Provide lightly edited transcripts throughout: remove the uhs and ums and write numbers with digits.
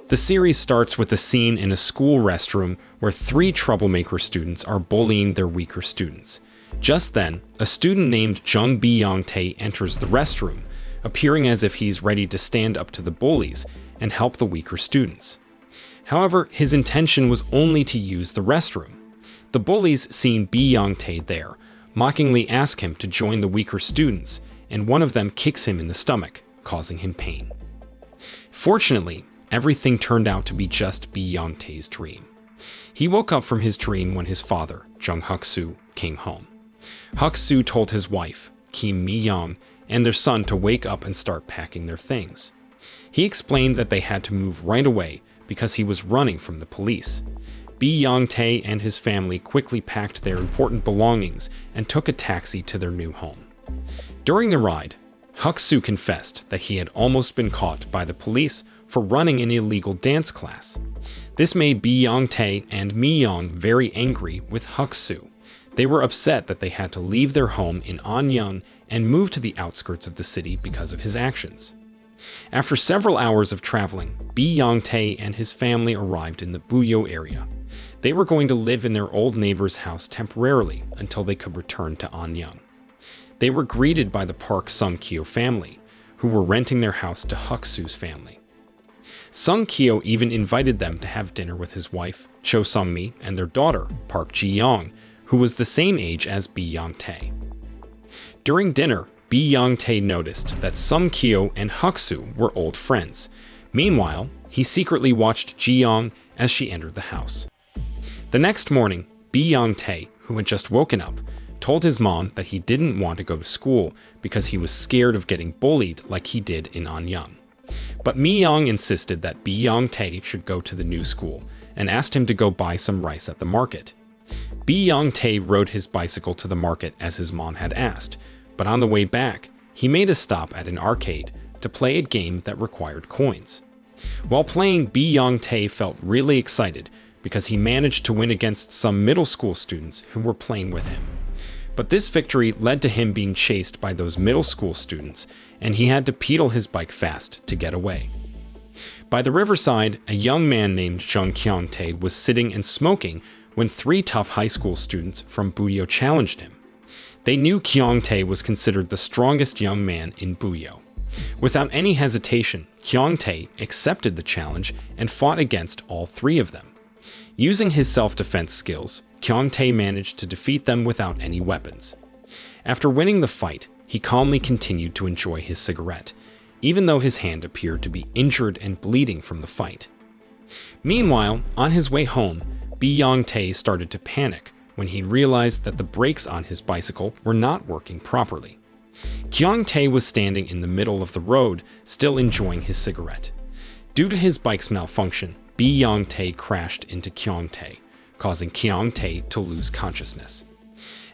The series starts with a scene in a school restroom where three troublemaker students are bullying their weaker students. Just then, a student named Jung Byung-tae enters the restroom, appearing as if he's ready to stand up to the bullies and help the weaker students. However, his intention was only to use the restroom. The bullies, seeing Byung-tae there, mockingly ask him to join the weaker students, and one of them kicks him in the stomach, causing him pain. Fortunately, everything turned out to be just Byung-tae's dream. He woke up from his dream when his father, Jung Huk-soo, came home. Huk-soo told his wife, Kim Mi-young, and their son to wake up and start packing their things. He explained that they had to move right away because he was running from the police. Byung-tae and his family quickly packed their important belongings and took a taxi to their new home. During the ride, Huk-soo confessed that he had almost been caught by the police for running an illegal dance class. This made Byung-tae and Mi-young very angry with Huk-soo. They were upset that they had to leave their home in Anyang and move to the outskirts of the city because of his actions. After several hours of traveling, Byung-tae and his family arrived in the Buyo area. They were going to live in their old neighbor's house temporarily until they could return to Anyang. They were greeted by the Park Sung-kyo family, who were renting their house to Huk-soo's family. Sung-kyo even invited them to have dinner with his wife, Cho Sung-mi, and their daughter, Park Ji-young, who was the same age as Byung-tae. During dinner, Byung-tae noticed that Sung-kyo and Huk-soo were old friends. Meanwhile, he secretly watched Ji-young as she entered the house. The next morning, Byung-tae, who had just woken up, told his mom that he didn't want to go to school because he was scared of getting bullied like he did in Anyang. But Mi-young insisted that Byung-tae should go to the new school and asked him to go buy some rice at the market. Byung-tae rode his bicycle to the market as his mom had asked, but on the way back, he made a stop at an arcade to play a game that required coins. While playing, Byung-tae felt really excited because he managed to win against some middle school students who were playing with him. But this victory led to him being chased by those middle school students, and he had to pedal his bike fast to get away. By the riverside, a young man named Jung Kyung-tae was sitting and smoking when three tough high school students from Buyo challenged him. They knew Kyung-tae was considered the strongest young man in Buyo. Without any hesitation, Kyung-tae accepted the challenge and fought against all three of them. Using his self-defense skills, Kyung-tae managed to defeat them without any weapons. After winning the fight, he calmly continued to enjoy his cigarette, even though his hand appeared to be injured and bleeding from the fight. Meanwhile, on his way home, Byung-tae started to panic when he realized that the brakes on his bicycle were not working properly. Kyung-tae was standing in the middle of the road, still enjoying his cigarette. Due to his bike's malfunction, Byung-tae crashed into Kyung-tae, causing Kyung-tae to lose consciousness.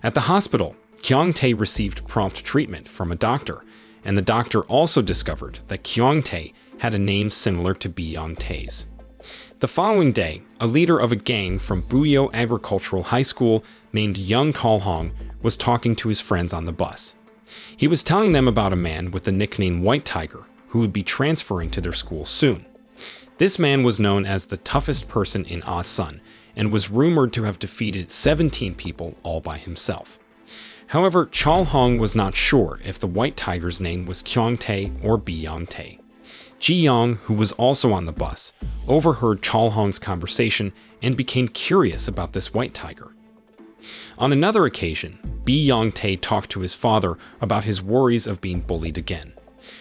At the hospital, Kyung-tae received prompt treatment from a doctor, and the doctor also discovered that Kyung-tae had a name similar to Byung-tae's. The following day, a leader of a gang from Buyo Agricultural High School named Young Kal-hong was talking to his friends on the bus. He was telling them about a man with the nickname White Tiger who would be transferring to their school soon. This man was known as the toughest person in Asan and was rumored to have defeated 17 people all by himself. However, Chol-hong was not sure if the White Tiger's name was Kyung-tae or Byung-tae. Ji-young, who was also on the bus, overheard Chol-hong's conversation and became curious about this White Tiger. On another occasion, Byung-tae talked to his father about his worries of being bullied again.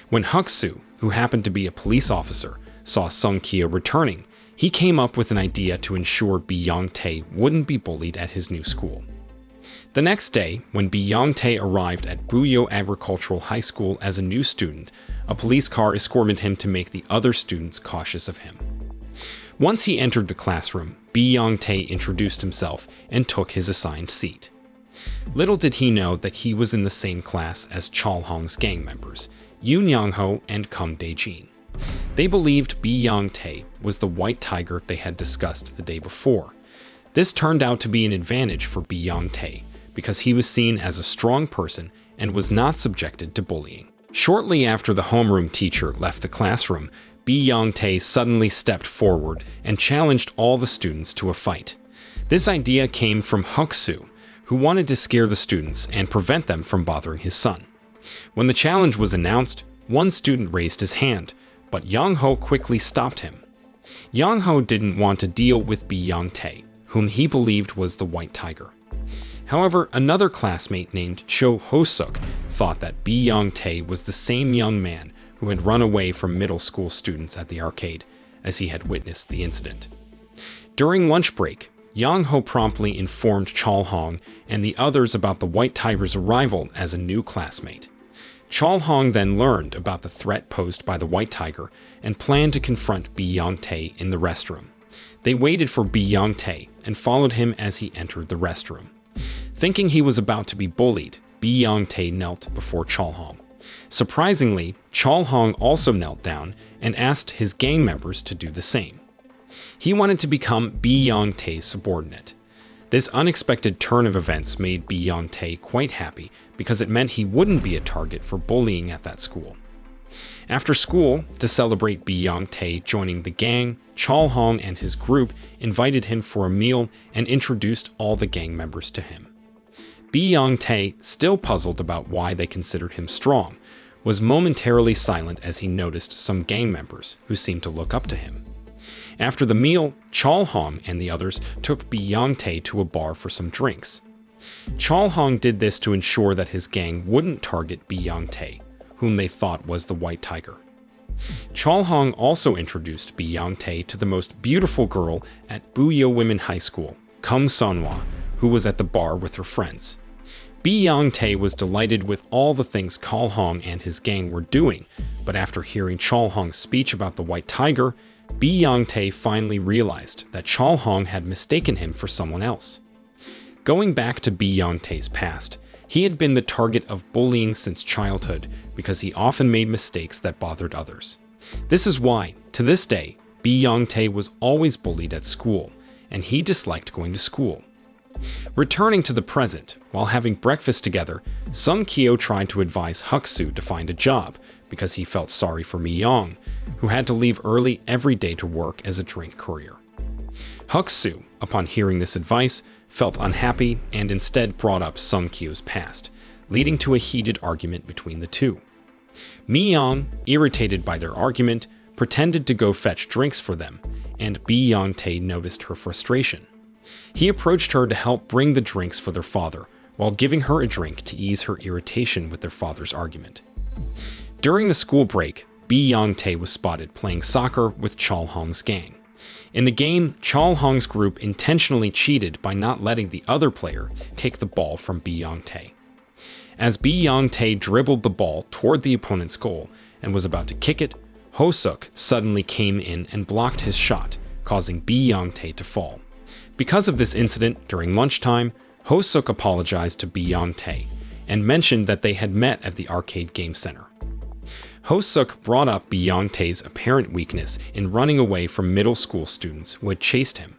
When Huk-soo, who happened to be a police officer, saw Sung-kyo returning, he came up with an idea to ensure Byung-tae wouldn't be bullied at his new school. The next day, when Byung-tae arrived at Buyo Agricultural High School as a new student, a police car escorted him to make the other students cautious of him. Once he entered the classroom, Byung-tae introduced himself and took his assigned seat. Little did he know that he was in the same class as Chol-hong's gang members, Yoon Young-ho and Kung Dae-jin. They believed Byung-tae was the White Tiger they had discussed the day before. This turned out to be an advantage for Byung-tae, because he was seen as a strong person and was not subjected to bullying. Shortly after the homeroom teacher left the classroom, Bi Yongtae suddenly stepped forward and challenged all the students to a fight. This idea came from Huk-soo, who wanted to scare the students and prevent them from bothering his son. When the challenge was announced, one student raised his hand, but Yang-ho quickly stopped him. Yang-ho didn't want to deal with Bi Yongtae, whom he believed was the White Tiger. However, another classmate named Cho Ho-suk thought that Bi Yongtae was the same young man who had run away from middle school students at the arcade, as he had witnessed the incident. During lunch break, Yang-ho promptly informed Chol-hong and the others about the White Tiger's arrival as a new classmate. Chol-hong then learned about the threat posed by the White Tiger and planned to confront Bi Yongtae in the restroom. They waited for Bi Yongtae and followed him as he entered the restroom. Thinking he was about to be bullied, Bi Yongtae knelt before Chol-hong. Surprisingly, Chol-hong also knelt down and asked his gang members to do the same. He wanted to become Bi Yongtae's subordinate. This unexpected turn of events made Bi Yongtae quite happy because it meant he wouldn't be a target for bullying at that school. After school, to celebrate Bi Yongtae joining the gang, Chol-hong and his group invited him for a meal and introduced all the gang members to him. Bi Yongtae, still puzzled about why they considered him strong, was momentarily silent as he noticed some gang members who seemed to look up to him. After the meal, Chol-hong and the others took Bi Yongtae to a bar for some drinks. Chol-hong did this to ensure that his gang wouldn't target Bi Yongtae, whom they thought was the White Tiger. Chol-hong also introduced Bi Yongtae to the most beautiful girl at Buyo Women High School, Kung Sonhwa, who was at the bar with her friends. Bi Yongtae was delighted with all the things Chol-hong and his gang were doing, but after hearing Chol-hong's speech about the White Tiger, Bi Yongtae finally realized that Chol-hong had mistaken him for someone else. Going back to Bi Yongtae's past, he had been the target of bullying since childhood because he often made mistakes that bothered others. This is why, to this day, Bi Yongtae was always bullied at school, and he disliked going to school. Returning to the present, while having breakfast together, Sung Kyo tried to advise Huk-soo to find a job because he felt sorry for Mi-young, who had to leave early every day to work as a drink courier. Huk-soo, upon hearing this advice, felt unhappy and instead brought up Sung Kyo's past, leading to a heated argument between the two. Mi-young, irritated by their argument, pretended to go fetch drinks for them, and Bi Yongtae noticed her frustration. He approached her to help bring the drinks for their father, while giving her a drink to ease her irritation with their father's argument. During the school break, Bi Yongtae was spotted playing soccer with Chol-hong's gang. In the game, Chol-hong's group intentionally cheated by not letting the other player take the ball from Bi Yongtae. As Bi Yongtae dribbled the ball toward the opponent's goal and was about to kick it, Ho-suk suddenly came in and blocked his shot, causing Bi Yongtae to fall. Because of this incident, during lunchtime, Ho-suk apologized to Bi Yongtae and mentioned that they had met at the arcade game center. Ho-suk brought up Bi Yongtae's apparent weakness in running away from middle school students who had chased him.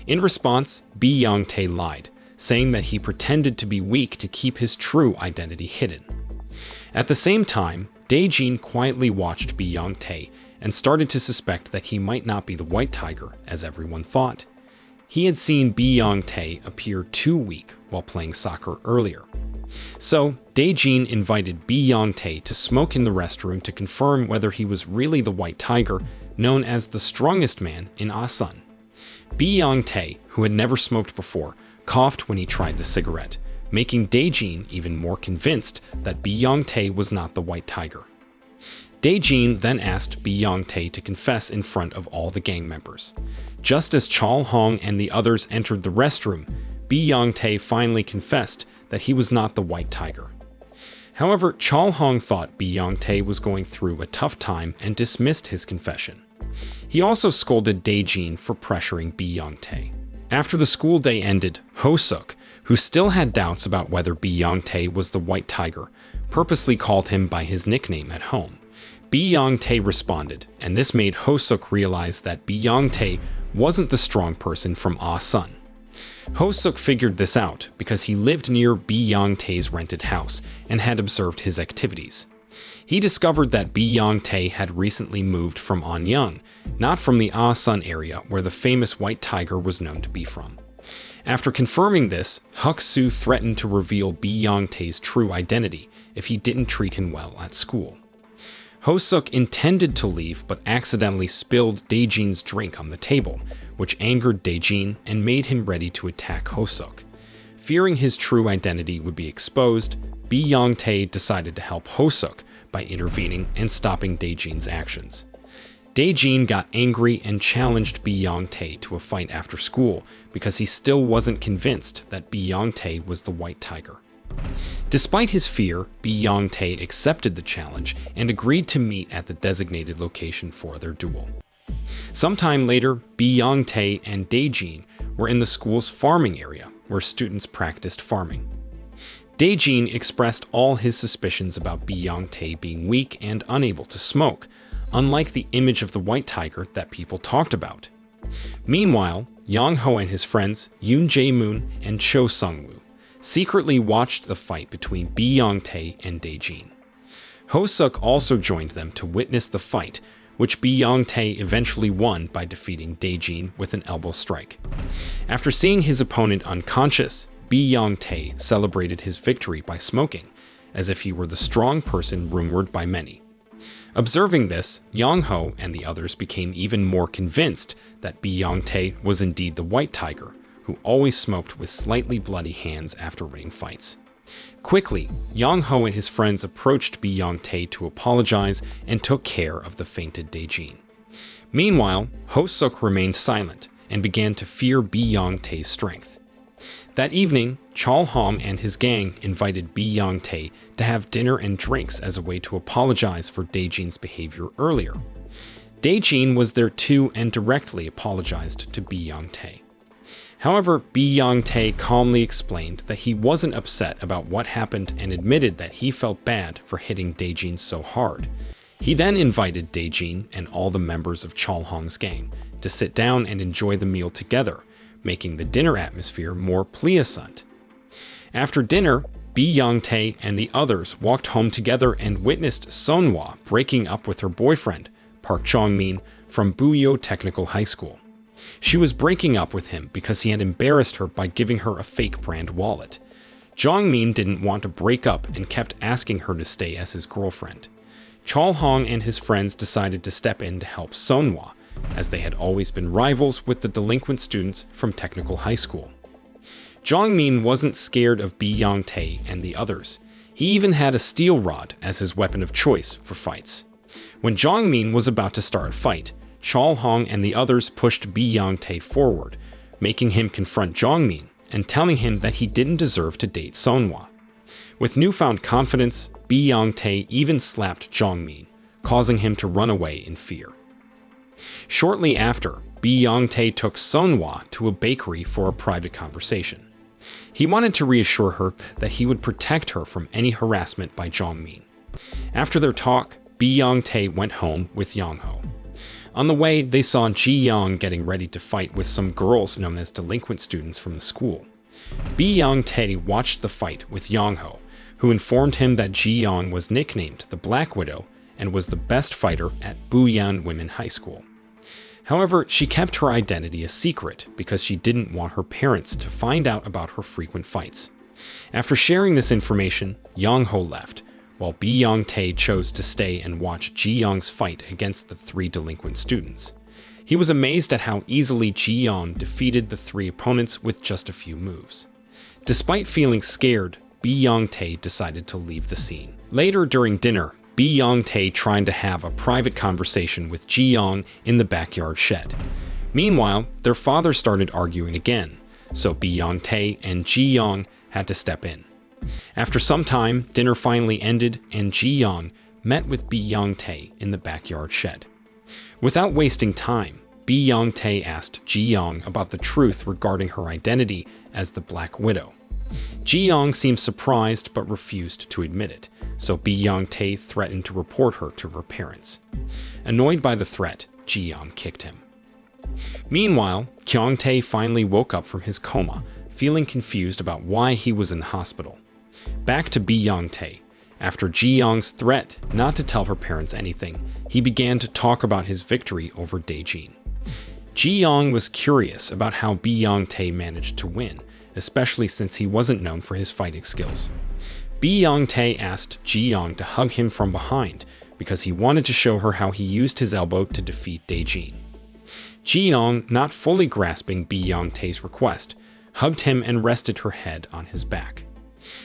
In response, Bi Yongtae lied, saying that he pretended to be weak to keep his true identity hidden. At the same time, Dae-jin quietly watched Bi Yongtae and started to suspect that he might not be the White Tiger, as everyone thought. He had seen Bi Yongtae appear too weak while playing soccer earlier. So, Dae-jin invited Bi Yongtae to smoke in the restroom to confirm whether he was really the White Tiger, known as the strongest man in Asan. Bi Yongtae, who had never smoked before, coughed when he tried the cigarette, making Dae-jin even more convinced that Bi Yongtae was not the White Tiger. Dae-jin then asked Bi Yongtae to confess in front of all the gang members. Just as Chol-hong and the others entered the restroom, Bi Yongtae finally confessed that he was not the White Tiger. However, Chol-hong thought Bi Yongtae was going through a tough time and dismissed his confession. He also scolded Dae-jin for pressuring Bi Yongtae. After the school day ended, Ho-suk, who still had doubts about whether Bi Yongtae was the White Tiger, purposely called him by his nickname at home. Bi Yongtae responded, and this made Ho-suk realize that Bi Yongtae wasn't the strong person from Asan. Ho-suk figured this out because he lived near Bi Yongtae's rented house and had observed his activities. He discovered that Bi Yong-tae had recently moved from Anyang, not from the Ah-sun area where the famous white tiger was known to be from. After confirming this, Huk-soo threatened to reveal Bi Yong-tae's true identity if he didn't treat him well at school. Ho-suk intended to leave but accidentally spilled Dae-jin's drink on the table, which angered Dae-jin and made him ready to attack Ho-suk. Fearing his true identity would be exposed, Bi Yong-tae decided to help Ho-suk by intervening and stopping Dae-jin's actions. Dae-jin got angry and challenged Bi Yong-tae to a fight after school because he still wasn't convinced that Bi Yong-tae was the white tiger. Despite his fear, Bi Yong-tae accepted the challenge and agreed to meet at the designated location for their duel. Sometime later, Bi Yong-tae and Dae-jin were in the school's farming area where students practiced farming. Dae-jin expressed all his suspicions about Bi Yong-tae being weak and unable to smoke, unlike the image of the white tiger that people talked about. Meanwhile, Yang-ho and his friends Yoon Jae-moon and Cho Sung-woo secretly watched the fight between Bi Yong-tae and Dae-jin. Ho-suk also joined them to witness the fight, which Bi Yong-tae eventually won by defeating Dae-jin with an elbow strike. After seeing his opponent unconscious, Bi Yong-tae celebrated his victory by smoking, as if he were the strong person rumored by many. Observing this, Yang-ho and the others became even more convinced that Bi Yong-tae was indeed the white tiger, who always smoked with slightly bloody hands after winning fights. Quickly, Yang-ho and his friends approached Bi Yong-tae to apologize and took care of the fainted Dae-jin. Meanwhile, Ho-suk remained silent and began to fear Bi Yong-tae's strength. That evening, Chol-hong and his gang invited Bi Yong-tae to have dinner and drinks as a way to apologize for Dae-jin's behavior earlier. Dae-jin was there too and directly apologized to Bi Yong-tae. However, Bi Yong-tae calmly explained that he wasn't upset about what happened and admitted that he felt bad for hitting Dae-jin so hard. He then invited Dae-jin and all the members of Chol-hong's gang to sit down and enjoy the meal together, making the dinner atmosphere more pleasant. After dinner, Bi Yong-tae and the others walked home together and witnessed Sonhwa breaking up with her boyfriend, Park Jong-min, from Buyo Technical High School. She was breaking up with him because he had embarrassed her by giving her a fake brand wallet. Jong-min didn't want to break up and kept asking her to stay as his girlfriend. Chol-hong and his friends decided to step in to help Sonhwa, as they had always been rivals with the delinquent students from Technical High School. Jong-min wasn't scared of Bi Yong-tae and the others. He even had a steel rod as his weapon of choice for fights. When Jong-min was about to start a fight, Chol-hong and the others pushed Bi Yong-tae forward, making him confront Jong-min and telling him that he didn't deserve to date Sonhwa. With newfound confidence, Bi Yong-tae even slapped Jong-min, causing him to run away in fear. Shortly after, Bi Yong-tae took Sonhwa to a bakery for a private conversation. He wanted to reassure her that he would protect her from any harassment by Jong-min. After their talk, Bi Yong-tae went home with Yang-ho. On the way, they saw Ji-young getting ready to fight with some girls known as delinquent students from the school. Bi Yong-tae watched the fight with Yang-ho, who informed him that Ji-young was nicknamed the Black Widow and was the best fighter at Buyan Women High School. However, she kept her identity a secret because she didn't want her parents to find out about her frequent fights. After sharing this information, Yang-ho left, while Bi Yong-tae chose to stay and watch Ji-young's fight against the three delinquent students. He was amazed at how easily Ji-young defeated the three opponents with just a few moves. Despite feeling scared, Bi Yong-tae decided to leave the scene. Later during dinner, Bi Yong-tae tried to have a private conversation with Ji-young in the backyard shed. Meanwhile, their father started arguing again, so Bi Yong-tae and Ji-young had to step in. After some time, dinner finally ended and Ji-young met with Bi Yong-tae in the backyard shed. Without wasting time, Bi Yong-tae asked Ji-young about the truth regarding her identity as the Black Widow. Ji-young seemed surprised but refused to admit it, so Bi Yong-tae threatened to report her to her parents. Annoyed by the threat, Ji-young kicked him. Meanwhile, Kyung-tae finally woke up from his coma, feeling confused about why he was in the hospital. Back to Bi Yong-tae. After Ji Yong's threat not to tell her parents anything, he began to talk about his victory over Daejin. Ji Yong was curious about how Bi Yong-tae managed to win, especially since he wasn't known for his fighting skills. Bi Yong-tae asked Ji Yong to hug him from behind because he wanted to show her how he used his elbow to defeat Daejin. Ji Yong, not fully grasping Bi Yong-tae's request, hugged him and rested her head on his back.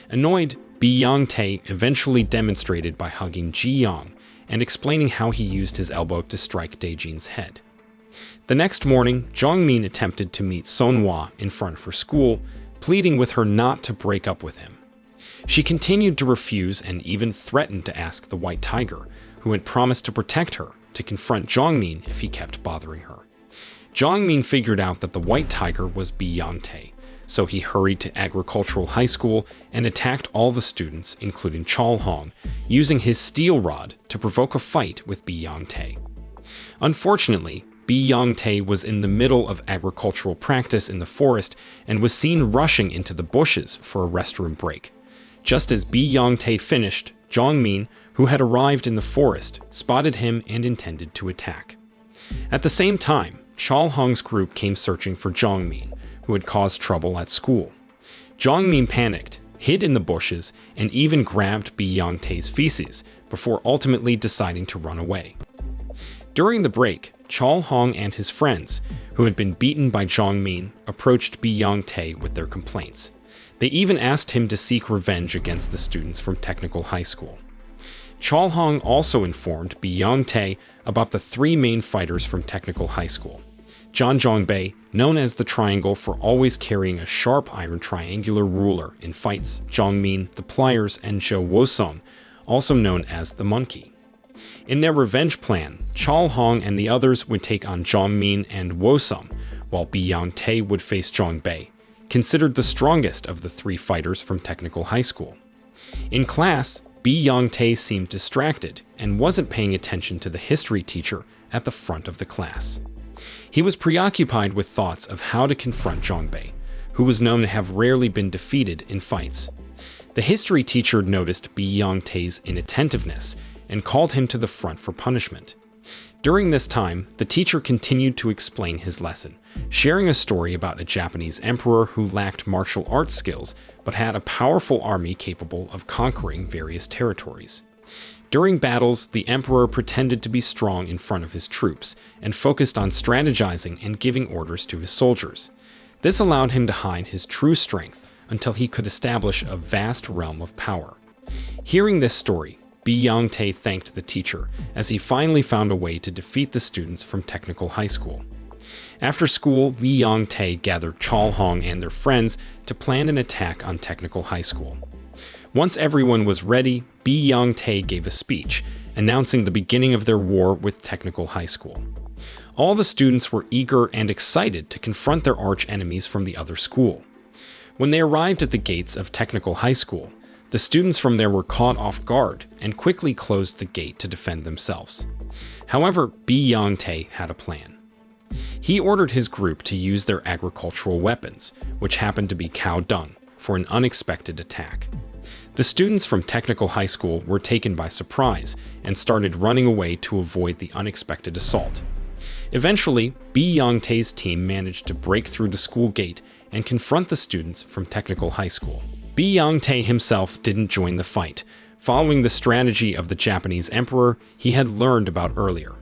Annoyed, Bi Yong-tae eventually demonstrated by hugging Ji Yong and explaining how he used his elbow to strike Daejin's head. The next morning, Jongmin attempted to meet Sonhwa in front of her school, pleading with her not to break up with him. She continued to refuse and even threatened to ask the White Tiger, who had promised to protect her, to confront Jongmin if he kept bothering her. Jongmin figured out that the White Tiger was Bi Yong-tae, so he hurried to Agricultural High School and attacked all the students, including Chol Hong, using his steel rod to provoke a fight with Bi Yong-tae. Unfortunately, Bi Yong-tae was in the middle of agricultural practice in the forest and was seen rushing into the bushes for a restroom break. Just as Bi Yong-tae finished, Jongmin, who had arrived in the forest, spotted him and intended to attack. At the same time, Chol Hong's group came searching for Jongmin, who had caused trouble at school. Jongmin panicked, hid in the bushes, and even grabbed Bi Yong-tae's feces before ultimately deciding to run away. During the break, Chol Hong and his friends, who had been beaten by Jongmin, approached Bi Yong-tae with their complaints. They even asked him to seek revenge against the students from Technical High School. Chol Hong also informed Bi Yong-tae about the three main fighters from Technical High School. John Jongbei, known as the Triangle for always carrying a sharp iron triangular ruler in fights, Jongmin, the Pliers, and Jo Wosong, also known as the Monkey. In their revenge plan, Chol Hong and the others would take on Jongmin and Wosong, while Bi Yong-tae would face Jongbei, considered the strongest of the three fighters from Technical High School. In class, Bi Yong-tae seemed distracted and wasn't paying attention to the history teacher at the front of the class. He was preoccupied with thoughts of how to confront Jongbei, who was known to have rarely been defeated in fights. The history teacher noticed Bi Yong-tae's inattentiveness and called him to the front for punishment. During this time, the teacher continued to explain his lesson, sharing a story about a Japanese emperor who lacked martial arts skills but had a powerful army capable of conquering various territories. During battles, the emperor pretended to be strong in front of his troops and focused on strategizing and giving orders to his soldiers. This allowed him to hide his true strength until he could establish a vast realm of power. Hearing this story, Bi Yong-tae thanked the teacher as he finally found a way to defeat the students from Technical High School. After school, Bi Yong-tae gathered Chol Hong and their friends to plan an attack on Technical High School. Once everyone was ready, Bi Yong-tae gave a speech, announcing the beginning of their war with Technical High School. All the students were eager and excited to confront their arch-enemies from the other school. When they arrived at the gates of Technical High School, the students from there were caught off guard and quickly closed the gate to defend themselves. However, Bi Yong-tae had a plan. He ordered his group to use their agricultural weapons, which happened to be cow dung, for an unexpected attack. The students from Technical High School were taken by surprise and started running away to avoid the unexpected assault. Eventually, Bi Yong-tae's team managed to break through the school gate and confront the students from Technical High School. Bi Yong-tae himself didn't join the fight, following the strategy of the Japanese emperor he had learned about earlier.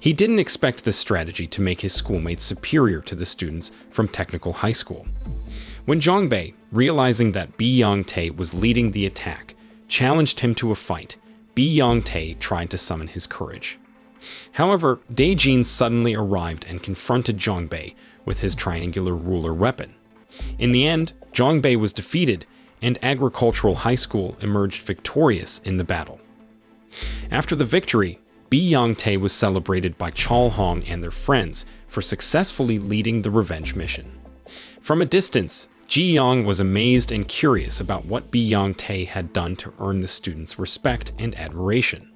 He didn't expect this strategy to make his schoolmates superior to the students from Technical High School. When Jongbei, realizing that Bi Yong-tae was leading the attack, challenged him to a fight, Bi Yong-tae tried to summon his courage. However, Daejin suddenly arrived and confronted Jongbei with his triangular ruler weapon. In the end, Jongbei was defeated, and Agricultural High School emerged victorious in the battle. After the victory, Bi Yong-tae was celebrated by Chol Hong and their friends for successfully leading the revenge mission. From a distance, Ji Yong was amazed and curious about what Bi Yong-tae had done to earn the students' respect and admiration.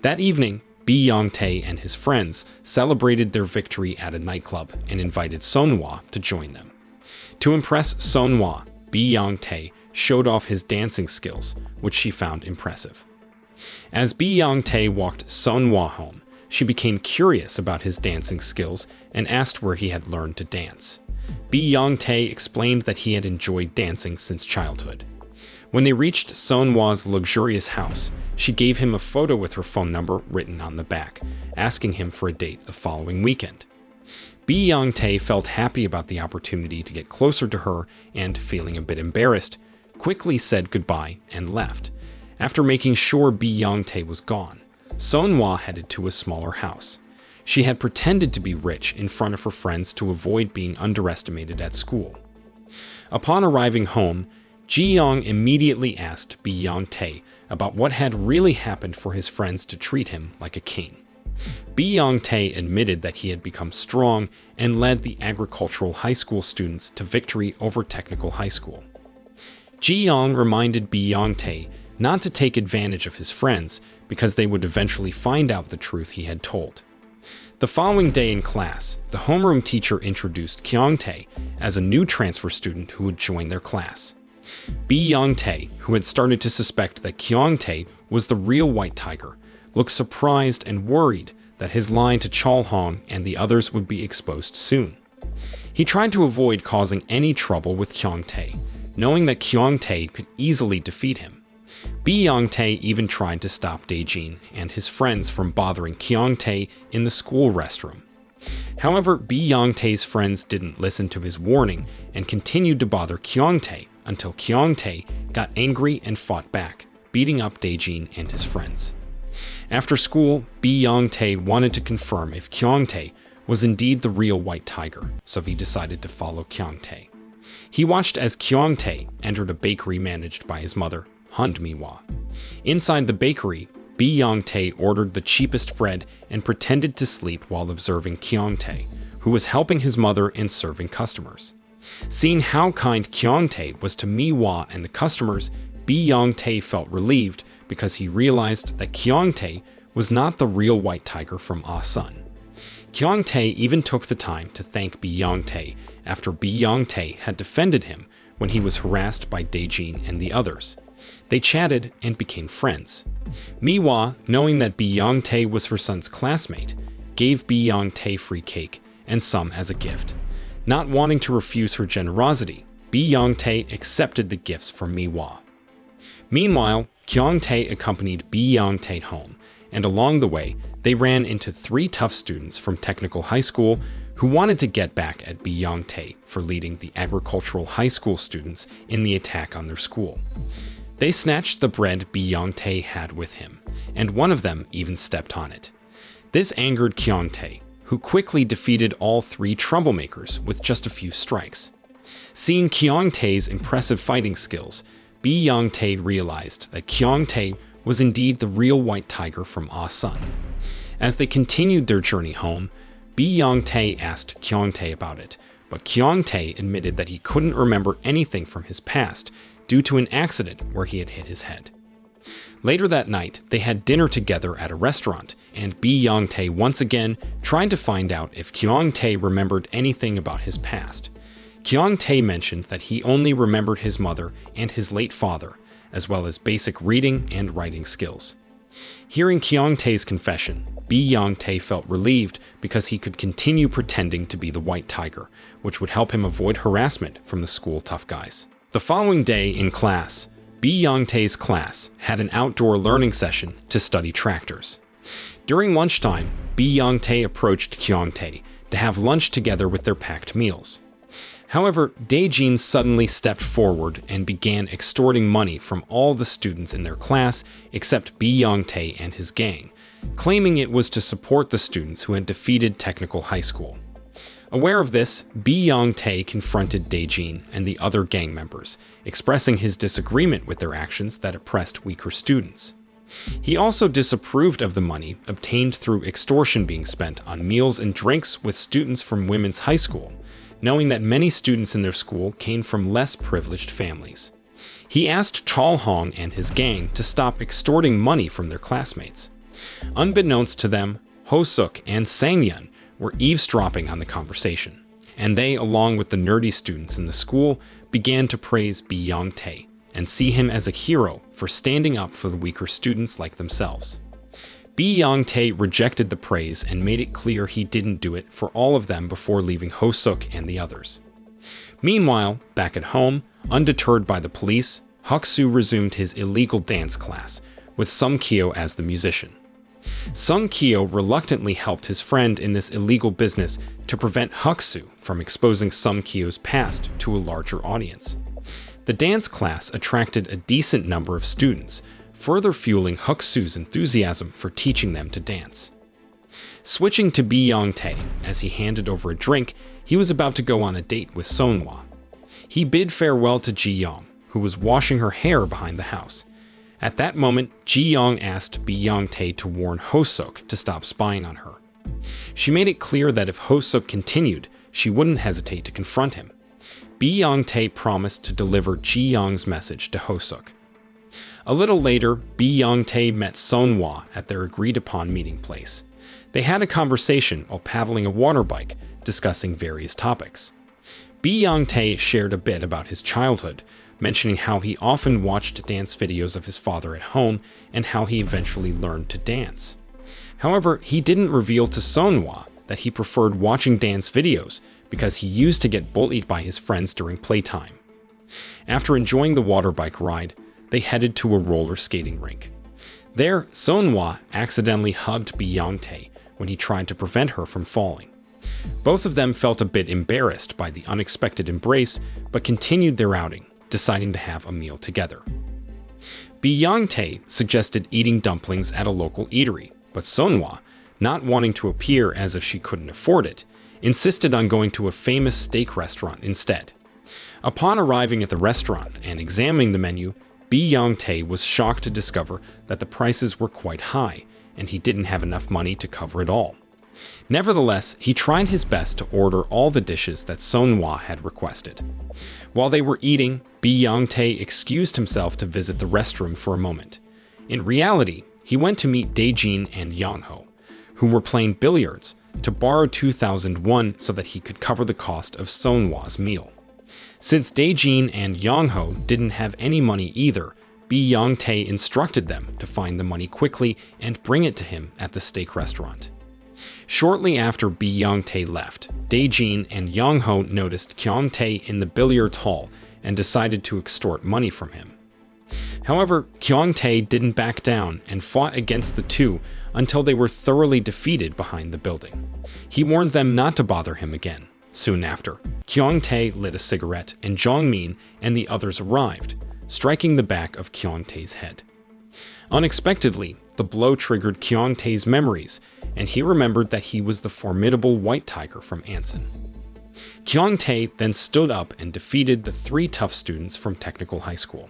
That evening, Bi Yong-tae and his friends celebrated their victory at a nightclub and invited Sonhwa to join them. To impress Sonhwa, Bi Yong-tae showed off his dancing skills, which she found impressive. As Bi-Yong-tae walked Seonhwa home, she became curious about his dancing skills and asked where he had learned to dance. Bi-Yong-tae explained that he had enjoyed dancing since childhood. When they reached Seonhwa's luxurious house, she gave him a photo with her phone number written on the back, asking him for a date the following weekend. Bi-Yong-tae felt happy about the opportunity to get closer to her and, feeling a bit embarrassed, quickly said goodbye and left. After making sure Bi-Yong-tae was gone, Seonhwa headed to a smaller house. She had pretended to be rich in front of her friends to avoid being underestimated at school. Upon arriving home, Ji-young immediately asked Bi-Yong-tae about what had really happened for his friends to treat him like a king. Bi-Yong-tae admitted that he had become strong and led the agricultural high school students to victory over technical high school. Ji-young reminded Bi-Yong-tae not to take advantage of his friends because they would eventually find out the truth he had told. The following day in class, the homeroom teacher introduced Kyung-tae as a new transfer student who would join their class. Bi-Yong-tae, who had started to suspect that Kyung-tae was the real white tiger, looked surprised and worried that his lie to Chol-hong and the others would be exposed soon. He tried to avoid causing any trouble with Kyung-tae, knowing that Kyung-tae could easily defeat him. Bi-Yong-tae even tried to stop Dae-jin and his friends from bothering Kyung-tae in the school restroom. However, Bi-Yong-tae's friends didn't listen to his warning and continued to bother Kyung-tae until Kyung-tae got angry and fought back, beating up Dae-jin and his friends. After school, Bi-Yong-tae wanted to confirm if Kyung-tae was indeed the real white tiger, so he decided to follow Kyung-tae. He watched as Kyung-tae entered a bakery managed by his mother, Miwa. Inside the bakery, Bi-Yong-tae ordered the cheapest bread and pretended to sleep while observing Kyung-tae, who was helping his mother and serving customers. Seeing how kind Kyung-tae was to Miwa and the customers, Bi-Yong-tae felt relieved because he realized that Kyung-tae was not the real white tiger from Ah-sun. Kyung-tae even took the time to thank Bi-Yong-tae after Bi-Yong-tae had defended him when he was harassed by Dae-jin and the others. They chatted and became friends. Miwa, knowing that Bi-Yong-tae was her son's classmate, gave Bi-Yong-tae free cake and some as a gift. Not wanting to refuse her generosity, Bi-Yong-tae accepted the gifts from Miwa. Meanwhile, Kyung-tae accompanied Bi-Yong-tae home, and along the way, they ran into 3 tough students from technical high school who wanted to get back at Bi-Yong-tae for leading the agricultural high school students in the attack on their school. They snatched the bread Bi-Yong-tae had with him, and one of them even stepped on it. This angered Kyung-tae, who quickly defeated all 3 troublemakers with just a few strikes. Seeing Kyung-tae's impressive fighting skills, Bi-Yong-tae realized that Kyung-tae was indeed the real white tiger from Ah-sun. As they continued their journey home, Bi-Yong-tae asked Kyung-tae about it, but Kyung-tae admitted that he couldn't remember anything from his past due to an accident where he had hit his head. Later that night, they had dinner together at a restaurant, and Bi-Yong-tae once again tried to find out if Kyung-tae remembered anything about his past. Kyung-tae mentioned that he only remembered his mother and his late father, as well as basic reading and writing skills. Hearing Kyung-tae's confession, Bi-Yong-tae felt relieved because he could continue pretending to be the white tiger, which would help him avoid harassment from the school tough guys. The following day in class, Bi-Yong-tae's class had an outdoor learning session to study tractors. During lunchtime, Bi-Yong-tae approached Kyung-tae to have lunch together with their packed meals. However, Dae-jin suddenly stepped forward and began extorting money from all the students in their class except Bi-Yong-tae and his gang, claiming it was to support the students who had defeated technical high school. Aware of this, Bi-Yong-tae confronted Dae-jin and the other gang members, expressing his disagreement with their actions that oppressed weaker students. He also disapproved of the money obtained through extortion being spent on meals and drinks with students from women's high school, knowing that many students in their school came from less privileged families. He asked Chol-hong and his gang to stop extorting money from their classmates. Unbeknownst to them, Ho-suk and Sang-yeon were eavesdropping on the conversation, and they, along with the nerdy students in the school, began to praise Bi-Yong-tae, and see him as a hero for standing up for the weaker students like themselves. Young-tae rejected the praise and made it clear he didn't do it for all of them before leaving Ho-suk and the others. Meanwhile, back at home, undeterred by the police, Hak-soo resumed his illegal dance class, with Sung Kyo as the musician. Sung Kyo reluctantly helped his friend in this illegal business to prevent Hak-soo from exposing Sung Kyo's past to a larger audience. The dance class attracted a decent number of students, further fueling Hak-soo's enthusiasm for teaching them to dance. Switching to Young-tae, as he handed over a drink, he was about to go on a date with Sonhwa. He bid farewell to Ji-young, who was washing her hair behind the house. At that moment, Ji-young asked Young-tae to warn Ho-suk to stop spying on her. She made it clear that if Ho-suk continued, she wouldn't hesitate to confront him. Young-tae promised to deliver Ji-young's message to Ho-suk. A little later, Young-tae met Sonhwa at their agreed-upon meeting place. They had a conversation while paddling a water bike, discussing various topics. Young-tae shared a bit about his childhood, mentioning how he often watched dance videos of his father at home and how he eventually learned to dance. However, he didn't reveal to Sonhwa that he preferred watching dance videos because he used to get bullied by his friends during playtime. After enjoying the water bike ride, they headed to a roller skating rink. There, Sonhwa accidentally hugged Young-tae when he tried to prevent her from falling. Both of them felt a bit embarrassed by the unexpected embrace, but continued their outing, deciding to have a meal together. Young-tae suggested eating dumplings at a local eatery, but Sonhwa, not wanting to appear as if she couldn't afford it, insisted on going to a famous steak restaurant instead. Upon arriving at the restaurant and examining the menu, Young-tae was shocked to discover that the prices were quite high, and he didn't have enough money to cover it all. Nevertheless, he tried his best to order all the dishes that Sonhwa had requested. While they were eating, Young-tae excused himself to visit the restroom for a moment. In reality, he went to meet Daejin and Yongho, who were playing billiards, to borrow 2,000 won so that he could cover the cost of Sonhwa's meal. Since Daejin and Yongho didn't have any money either, Young-tae instructed them to find the money quickly and bring it to him at the steak restaurant. Shortly after Young-tae left, Daejin and Yongho noticed Kyung-tae in the billiards hall and decided to extort money from him. However, Kyung-tae didn't back down and fought against the two until they were thoroughly defeated behind the building. He warned them not to bother him again. Soon after, Kyung-tae lit a cigarette and Jongmin and the others arrived, striking the back of Kyung-tae's head. Unexpectedly, the blow triggered Kyung-tae's memories, and he remembered that he was the formidable white tiger from Anson. Kyung-tae then stood up and defeated the 3 tough students from Technical High School.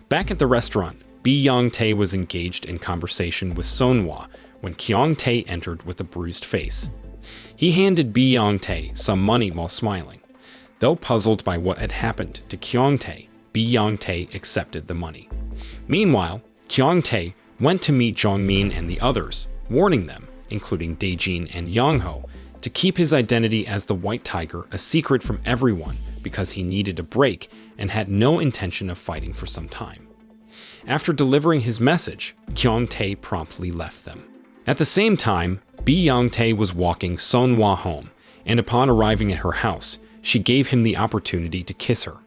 Back at the restaurant, Young-tae was engaged in conversation with Sonhwa when Kyung-tae entered with a bruised face. He handed Young-tae some money while smiling. Though puzzled by what had happened to Kyung-tae, Young-tae accepted the money. Meanwhile, Kyung-tae went to meet Jongmin and the others, warning them, including Daejin and Yongho, to keep his identity as the White Tiger a secret from everyone because he needed a break and had no intention of fighting for some time. After delivering his message, Kyung-tae promptly left them. At the same time, Young-tae was walking Sonhwa home, and upon arriving at her house, she gave him the opportunity to kiss her.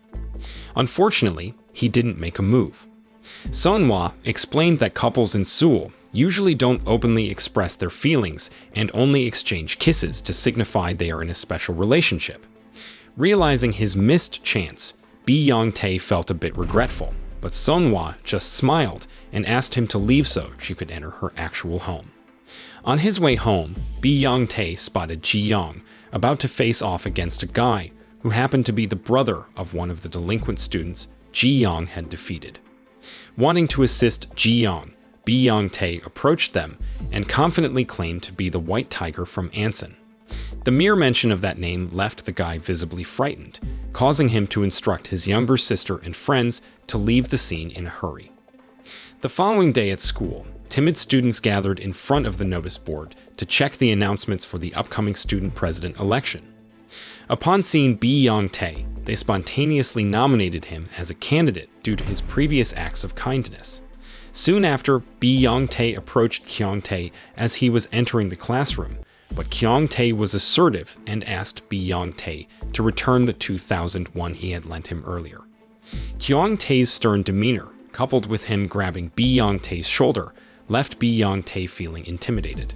Unfortunately, he didn't make a move. Sonhwa explained that couples in Seoul usually don't openly express their feelings and only exchange kisses to signify they are in a special relationship. Realizing his missed chance, Young-tae felt a bit regretful, but Sonhwa just smiled and asked him to leave so she could enter her actual home. On his way home, Young-tae spotted Ji-young about to face off against a guy who happened to be the brother of one of the delinquent students Ji-young had defeated. Wanting to assist Ji-young, Young-tae approached them and confidently claimed to be the White Tiger from Anson. The mere mention of that name left the guy visibly frightened, causing him to instruct his younger sister and friends to leave the scene in a hurry. The following day at school, timid students gathered in front of the notice board to check the announcements for the upcoming student president election. Upon seeing Young-tae, they spontaneously nominated him as a candidate due to his previous acts of kindness. Soon after, Bi-yong-tae approached Kyung-tae as he was entering the classroom, but Kyung-tae was assertive and asked Bi-yong-tae to return the 2,001 he had lent him earlier. Kyung-tae's stern demeanor, coupled with him grabbing Bi-yong-tae's shoulder, left Bi-yong-tae feeling intimidated.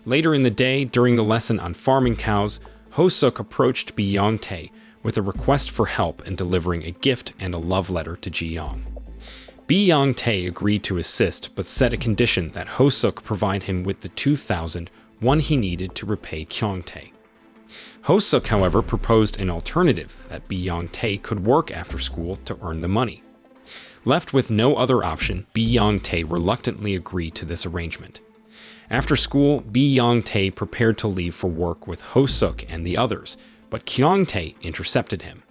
Later in the day, during the lesson on farming cows, Ho-suk approached Bi-yong-tae with a request for help in delivering a gift and a love letter to Ji-young. Bi-yong-tae agreed to assist, but set a condition that Ho-suk provide him with the 2,001 he needed to repay Kyung-tae. Ho-suk, however, proposed an alternative that Bi-yong-tae could work after school to earn the money. Left with no other option, Bi-yong-tae reluctantly agreed to this arrangement. After school, Bi-yong-tae prepared to leave for work with Ho-suk and the others, but Kyung-tae intercepted him.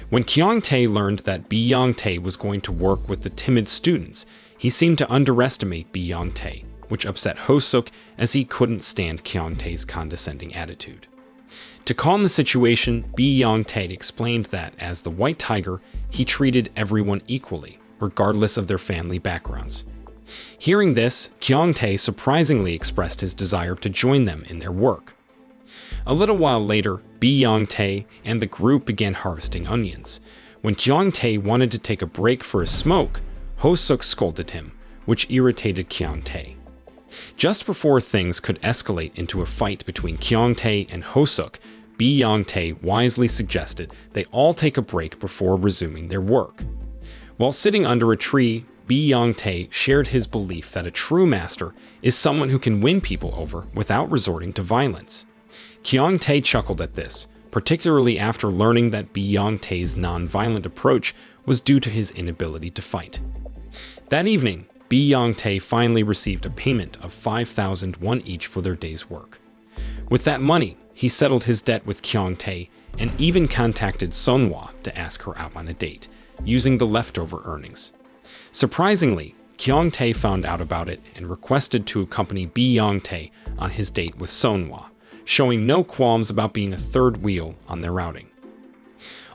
When Kyung-tae learned that Bi-yong-tae was going to work with the timid students, he seemed to underestimate Bi-yong-tae, which upset Ho-suk as he couldn't stand Kyung-tae's condescending attitude. To calm the situation, Bi-yong-tae explained that, as the White Tiger, he treated everyone equally, regardless of their family backgrounds. Hearing this, Kyung-tae surprisingly expressed his desire to join them in their work. A little while later, Bi-yong-tae and the group began harvesting onions. When Kyung-tae wanted to take a break for a smoke, Ho-suk scolded him, which irritated Kyung-tae. Just before things could escalate into a fight between Kyung-tae and Ho-suk, Bi-yong-tae wisely suggested they all take a break before resuming their work. While sitting under a tree, Bi-yong-tae shared his belief that a true master is someone who can win people over without resorting to violence. Kyung-tae chuckled at this, particularly after learning that Bi-yong-tae's non-violent approach was due to his inability to fight. That evening, Bi-yong-tae finally received a payment of 5,001 each for their day's work. With that money, he settled his debt with Kyung-tae and even contacted Sunhwa to ask her out on a date, using the leftover earnings. Surprisingly, Kyung-tae found out about it and requested to accompany Bi-yong-tae on his date with Sunhwa, showing no qualms about being a third wheel on their outing.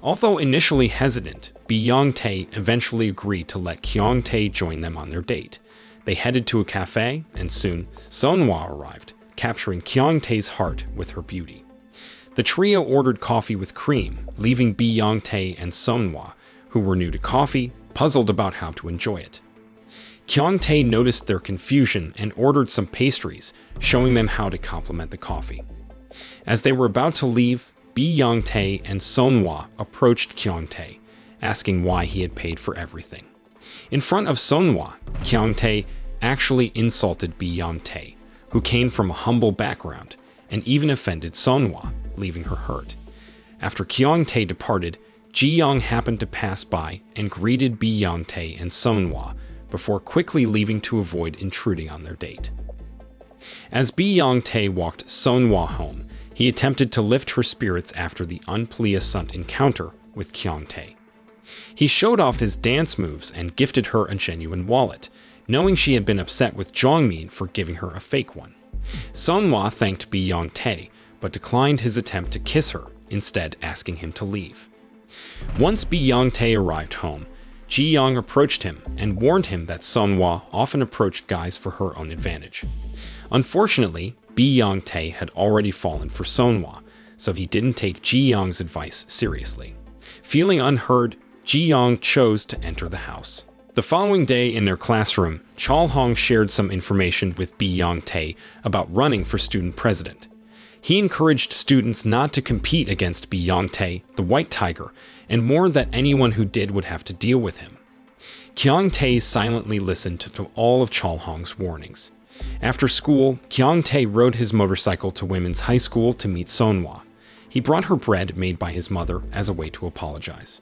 Although initially hesitant, Bi-yong-tae eventually agreed to let Kyung-tae join them on their date. They headed to a cafe, and soon Sunhwa arrived, capturing Kyung-tae's heart with her beauty. The trio ordered coffee with cream, leaving Bi-yong-tae and Sunhwa, who were new to coffee, puzzled about how to enjoy it. Kyung-tae noticed their confusion and ordered some pastries, showing them how to complement the coffee. As they were about to leave, Bi-yong-tae and Sunhwa approached Kyung-tae, asking why he had paid for everything. In front of Sunhwa, Kyung-tae actually insulted Bi-yong-tae, who came from a humble background, and even offended Sunhwa, leaving her hurt. After Kyung-tae departed, Ji-young happened to pass by and greeted Bi-yong-tae and Sunhwa before quickly leaving to avoid intruding on their date. As Bi-yong-tae walked Sunhwa home, he attempted to lift her spirits after the unpleasant encounter with Kyung-tae. He showed off his dance moves and gifted her a genuine wallet, knowing she had been upset with Jongmin for giving her a fake one. Sunhwa thanked Bi-yong-tae, but declined his attempt to kiss her, instead asking him to leave. Once Bi-yong-tae arrived home, Ji-young approached him and warned him that Sunhwa often approached guys for her own advantage. Unfortunately, Bi-yong-tae had already fallen for Sunhwa, so he didn't take Ji-young's advice seriously. Feeling unheard, Ji-young chose to enter the house. The following day in their classroom, Chol-hong shared some information with Bi-yong-tae about running for student president. He encouraged students not to compete against Bi-yong-tae, the White Tiger, and warned that anyone who did would have to deal with him. Kyung-tae silently listened to all of Chol-hong's warnings. After school, Kyung-tae rode his motorcycle to women's high school to meet Sunhwa. He brought her bread made by his mother as a way to apologize.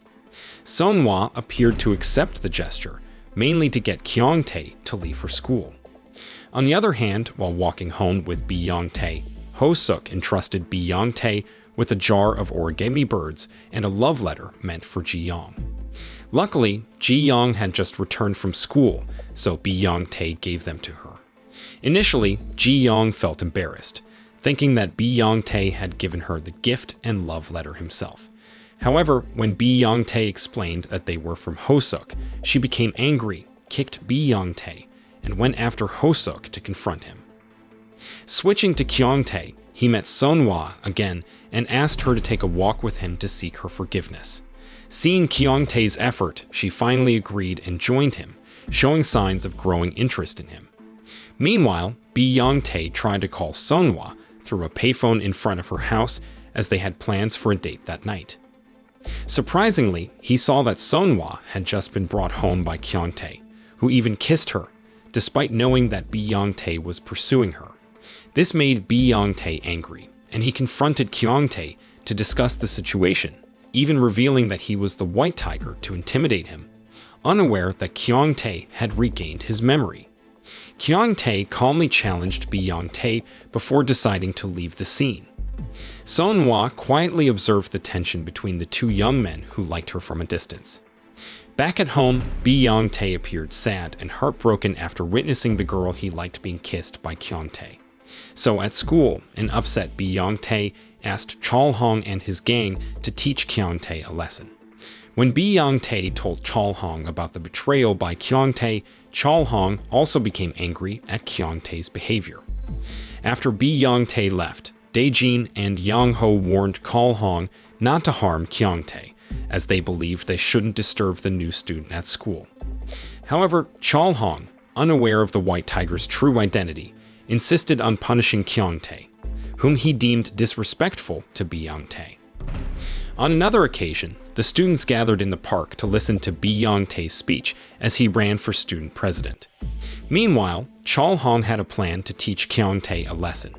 Sunhwa appeared to accept the gesture, mainly to get Kyung-tae to leave for school. On the other hand, while walking home with Bi-yong-tae, Ho-suk entrusted Bi-yong-tae with a jar of origami birds and a love letter meant for Ji-young. Luckily, Ji-young had just returned from school, so Bi-yong-tae gave them to her. Initially, Ji-young felt embarrassed, thinking that Bi-yong-tae had given her the gift and love letter himself. However, when Bi Yongtae explained that they were from Hosuk, she became angry, kicked Bi Yongtae, and went after Hosuk to confront him. Switching to Kyongtae, he met Sonhwa again and asked her to take a walk with him to seek her forgiveness. Seeing Kyongtae's effort, she finally agreed and joined him, showing signs of growing interest in him. Meanwhile, Bi Yongtae tried to call Sonhwa through a payphone in front of her house as they had plans for a date that night. Surprisingly, he saw that Sonhwa had just been brought home by Kyongtae, who even kissed her, despite knowing that Bi Yongtae was pursuing her. This made Bi Yongtae angry, and he confronted Kyongtae to discuss the situation, even revealing that he was the White Tiger to intimidate him, unaware that Kyongtae had regained his memory. Kyongtae calmly challenged Bi Yongtae before deciding to leave the scene. Sonhwa quietly observed the tension between the two young men who liked her from a distance. Back at home, Bi Yongtae appeared sad and heartbroken after witnessing the girl he liked being kissed by Kyongtae. So at school, an upset Bi Yongtae asked Chalhong and his gang to teach Kyongtae a lesson. When Bi Yongtae told Chalhong about the betrayal by Kyongtae, Chalhong also became angry at Kyongtae's behavior. After Bi Yongtae left, Daejin and Yongho warned Chalhong not to harm Kyongtae, as they believed they shouldn't disturb the new student at school. However, Chalhong, unaware of the White Tiger's true identity, insisted on punishing Kyongtae, whom he deemed disrespectful to Bi Yongtae. On another occasion, the students gathered in the park to listen to Bi Yongtae's speech as he ran for student president. Meanwhile, Chalhong had a plan to teach Kyongtae a lesson.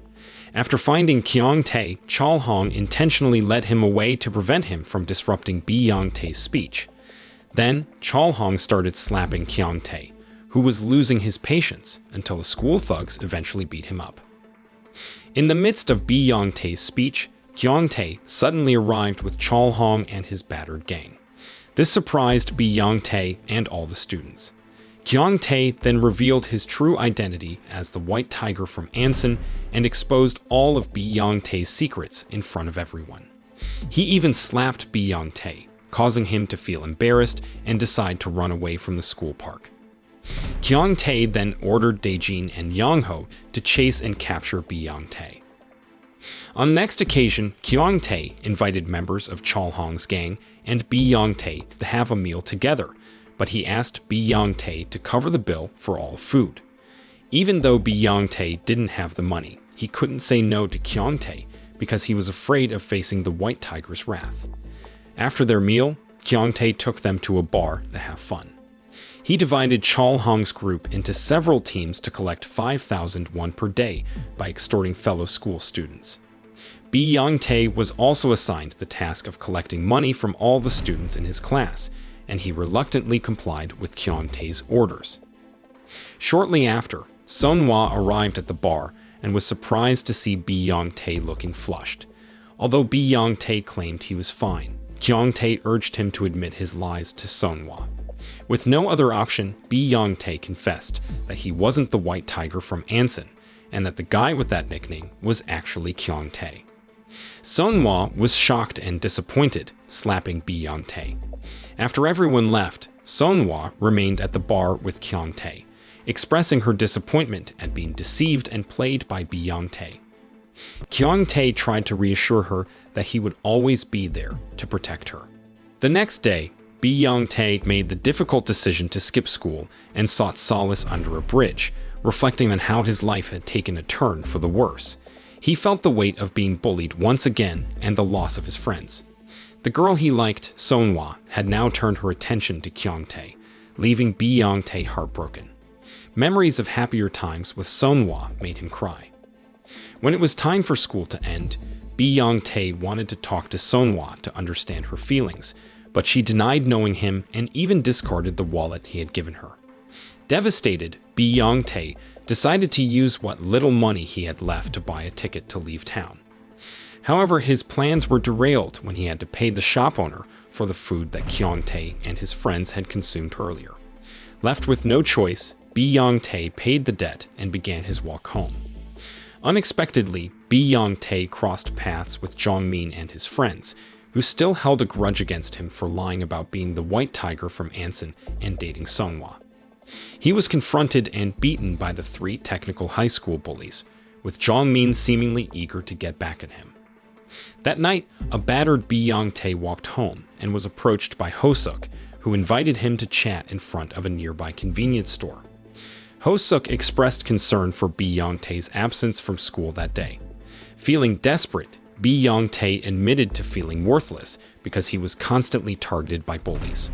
After finding Kyongtae, Chalhong intentionally led him away to prevent him from disrupting Bi Yongtae's speech. Then, Chalhong started slapping Kyongtae, who was losing his patience until the school thugs eventually beat him up. In the midst of Bi Yongtae's speech, Kyongtae suddenly arrived with Chalhong and his battered gang. This surprised Bi Yongtae and all the students. Kyongtae then revealed his true identity as the White Tiger from Anson and exposed all of Bi Yongtae's secrets in front of everyone. He even slapped Bi Yongtae, causing him to feel embarrassed and decide to run away from the school park. Kyongtae then ordered Daejin and Yongho to chase and capture Bi Yongtae. On the next occasion, Kyongtae invited members of Chalhong's gang and Bi Yongtae to have a meal together, but he asked Bi Yongtae to cover the bill for all food. Even though Bi Yongtae didn't have the money, he couldn't say no to Kyongtae because he was afraid of facing the White Tiger's wrath. After their meal, Kyongtae took them to a bar to have fun. He divided Chalhong's group into several teams to collect 5,000 won per day by extorting fellow school students. Bi Yongtae was also assigned the task of collecting money from all the students in his class, and he reluctantly complied with Kyongtae's orders. Shortly after, Sonhwa arrived at the bar and was surprised to see Bi Yongtae looking flushed. Although Bi Yongtae claimed he was fine, Kyongtae urged him to admit his lies to Sonhwa. With no other option, Bi Yongtae confessed that he wasn't the White Tiger from Anson, and that the guy with that nickname was actually Kyongtae. Sonhwa was shocked and disappointed, slapping Bi Yongtae. After everyone left, Sonhwa remained at the bar with Kyongtae, expressing her disappointment at being deceived and played by Bi Yongtae. Kyongtae tried to reassure her that he would always be there to protect her. The next day, Bi Yongtae made the difficult decision to skip school and sought solace under a bridge, reflecting on how his life had taken a turn for the worse. He felt the weight of being bullied once again and the loss of his friends. The girl he liked, Sonhwa, had now turned her attention to Kyongtae, leaving Bi Yongtae heartbroken. Memories of happier times with Sonhwa made him cry. When it was time for school to end, Bi Yongtae wanted to talk to Sonhwa to understand her feelings, but she denied knowing him and even discarded the wallet he had given her. Devastated, Bi Yongtae decided to use what little money he had left to buy a ticket to leave town. However, his plans were derailed when he had to pay the shop owner for the food that Kyongtae and his friends had consumed earlier. Left with no choice, Bi Yongtae paid the debt and began his walk home. Unexpectedly, Bi Yongtae crossed paths with Jongmin and his friends, who still held a grudge against him for lying about being the white tiger from Anson and dating Songhwa. He was confronted and beaten by the three technical high school bullies, with Jongmin seemingly eager to get back at him. That night, a battered Byung-tae walked home and was approached by Ho-suk, who invited him to chat in front of a nearby convenience store. Ho-suk expressed concern for Byung-tae's absence from school that day. Feeling desperate, Byung-tae admitted to feeling worthless because he was constantly targeted by bullies.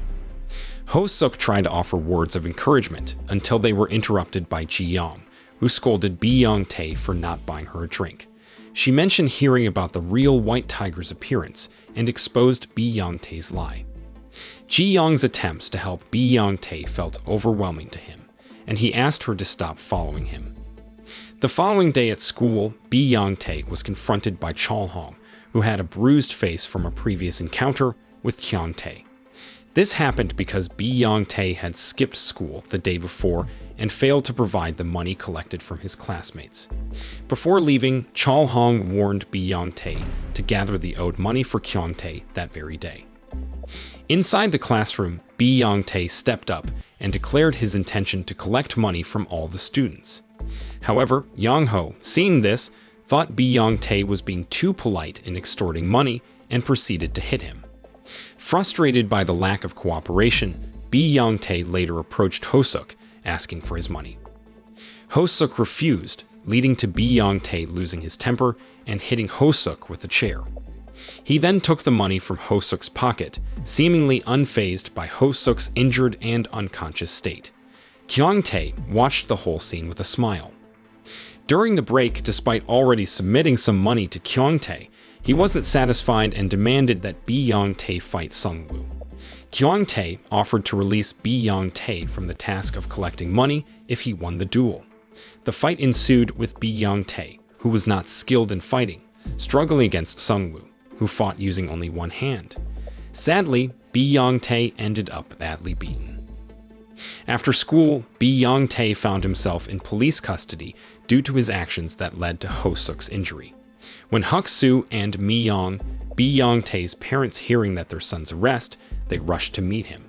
Ho-suk tried to offer words of encouragement until they were interrupted by Ji-young, who scolded Byung-tae for not buying her a drink. She mentioned hearing about the real white tiger's appearance and exposed Byung-tae's lie. Ji-young's attempts to help Byung-tae felt overwhelming to him, and he asked her to stop following him. The following day at school, Byung-tae was confronted by Chol-hong, who had a bruised face from a previous encounter with Kyung-tae. This happened because Byung-tae had skipped school the day before and failed to provide the money collected from his classmates. Before leaving, Chol-hong warned Byung-tae to gather the owed money for Kyung-tae that very day. Inside the classroom, Byung-tae stepped up and declared his intention to collect money from all the students. However, Yang-ho, seeing this, thought Byung-tae was being too polite in extorting money and proceeded to hit him. Frustrated by the lack of cooperation, Byung-tae later approached Ho-suk, asking for his money. Ho-suk refused, leading to Byung-tae losing his temper and hitting Ho-suk with a chair. He then took the money from Ho-suk's pocket, seemingly unfazed by Ho-suk's injured and unconscious state. Kyung-tae watched the whole scene with a smile. During the break, despite already submitting some money to Kyung-tae, he wasn't satisfied and demanded that Byung-tae fight Sungwoo. Kyung-tae offered to release Byung-tae from the task of collecting money if he won the duel. The fight ensued with Byung-tae, who was not skilled in fighting, struggling against Sungwoo, who fought using only one hand. Sadly, Byung-tae ended up badly beaten. After school, Byung-tae found himself in police custody due to his actions that led to Ho-suk's injury. When Hak-soo and Mi-young, Byung-tae's parents, hearing that their son's arrest, they rushed to meet him.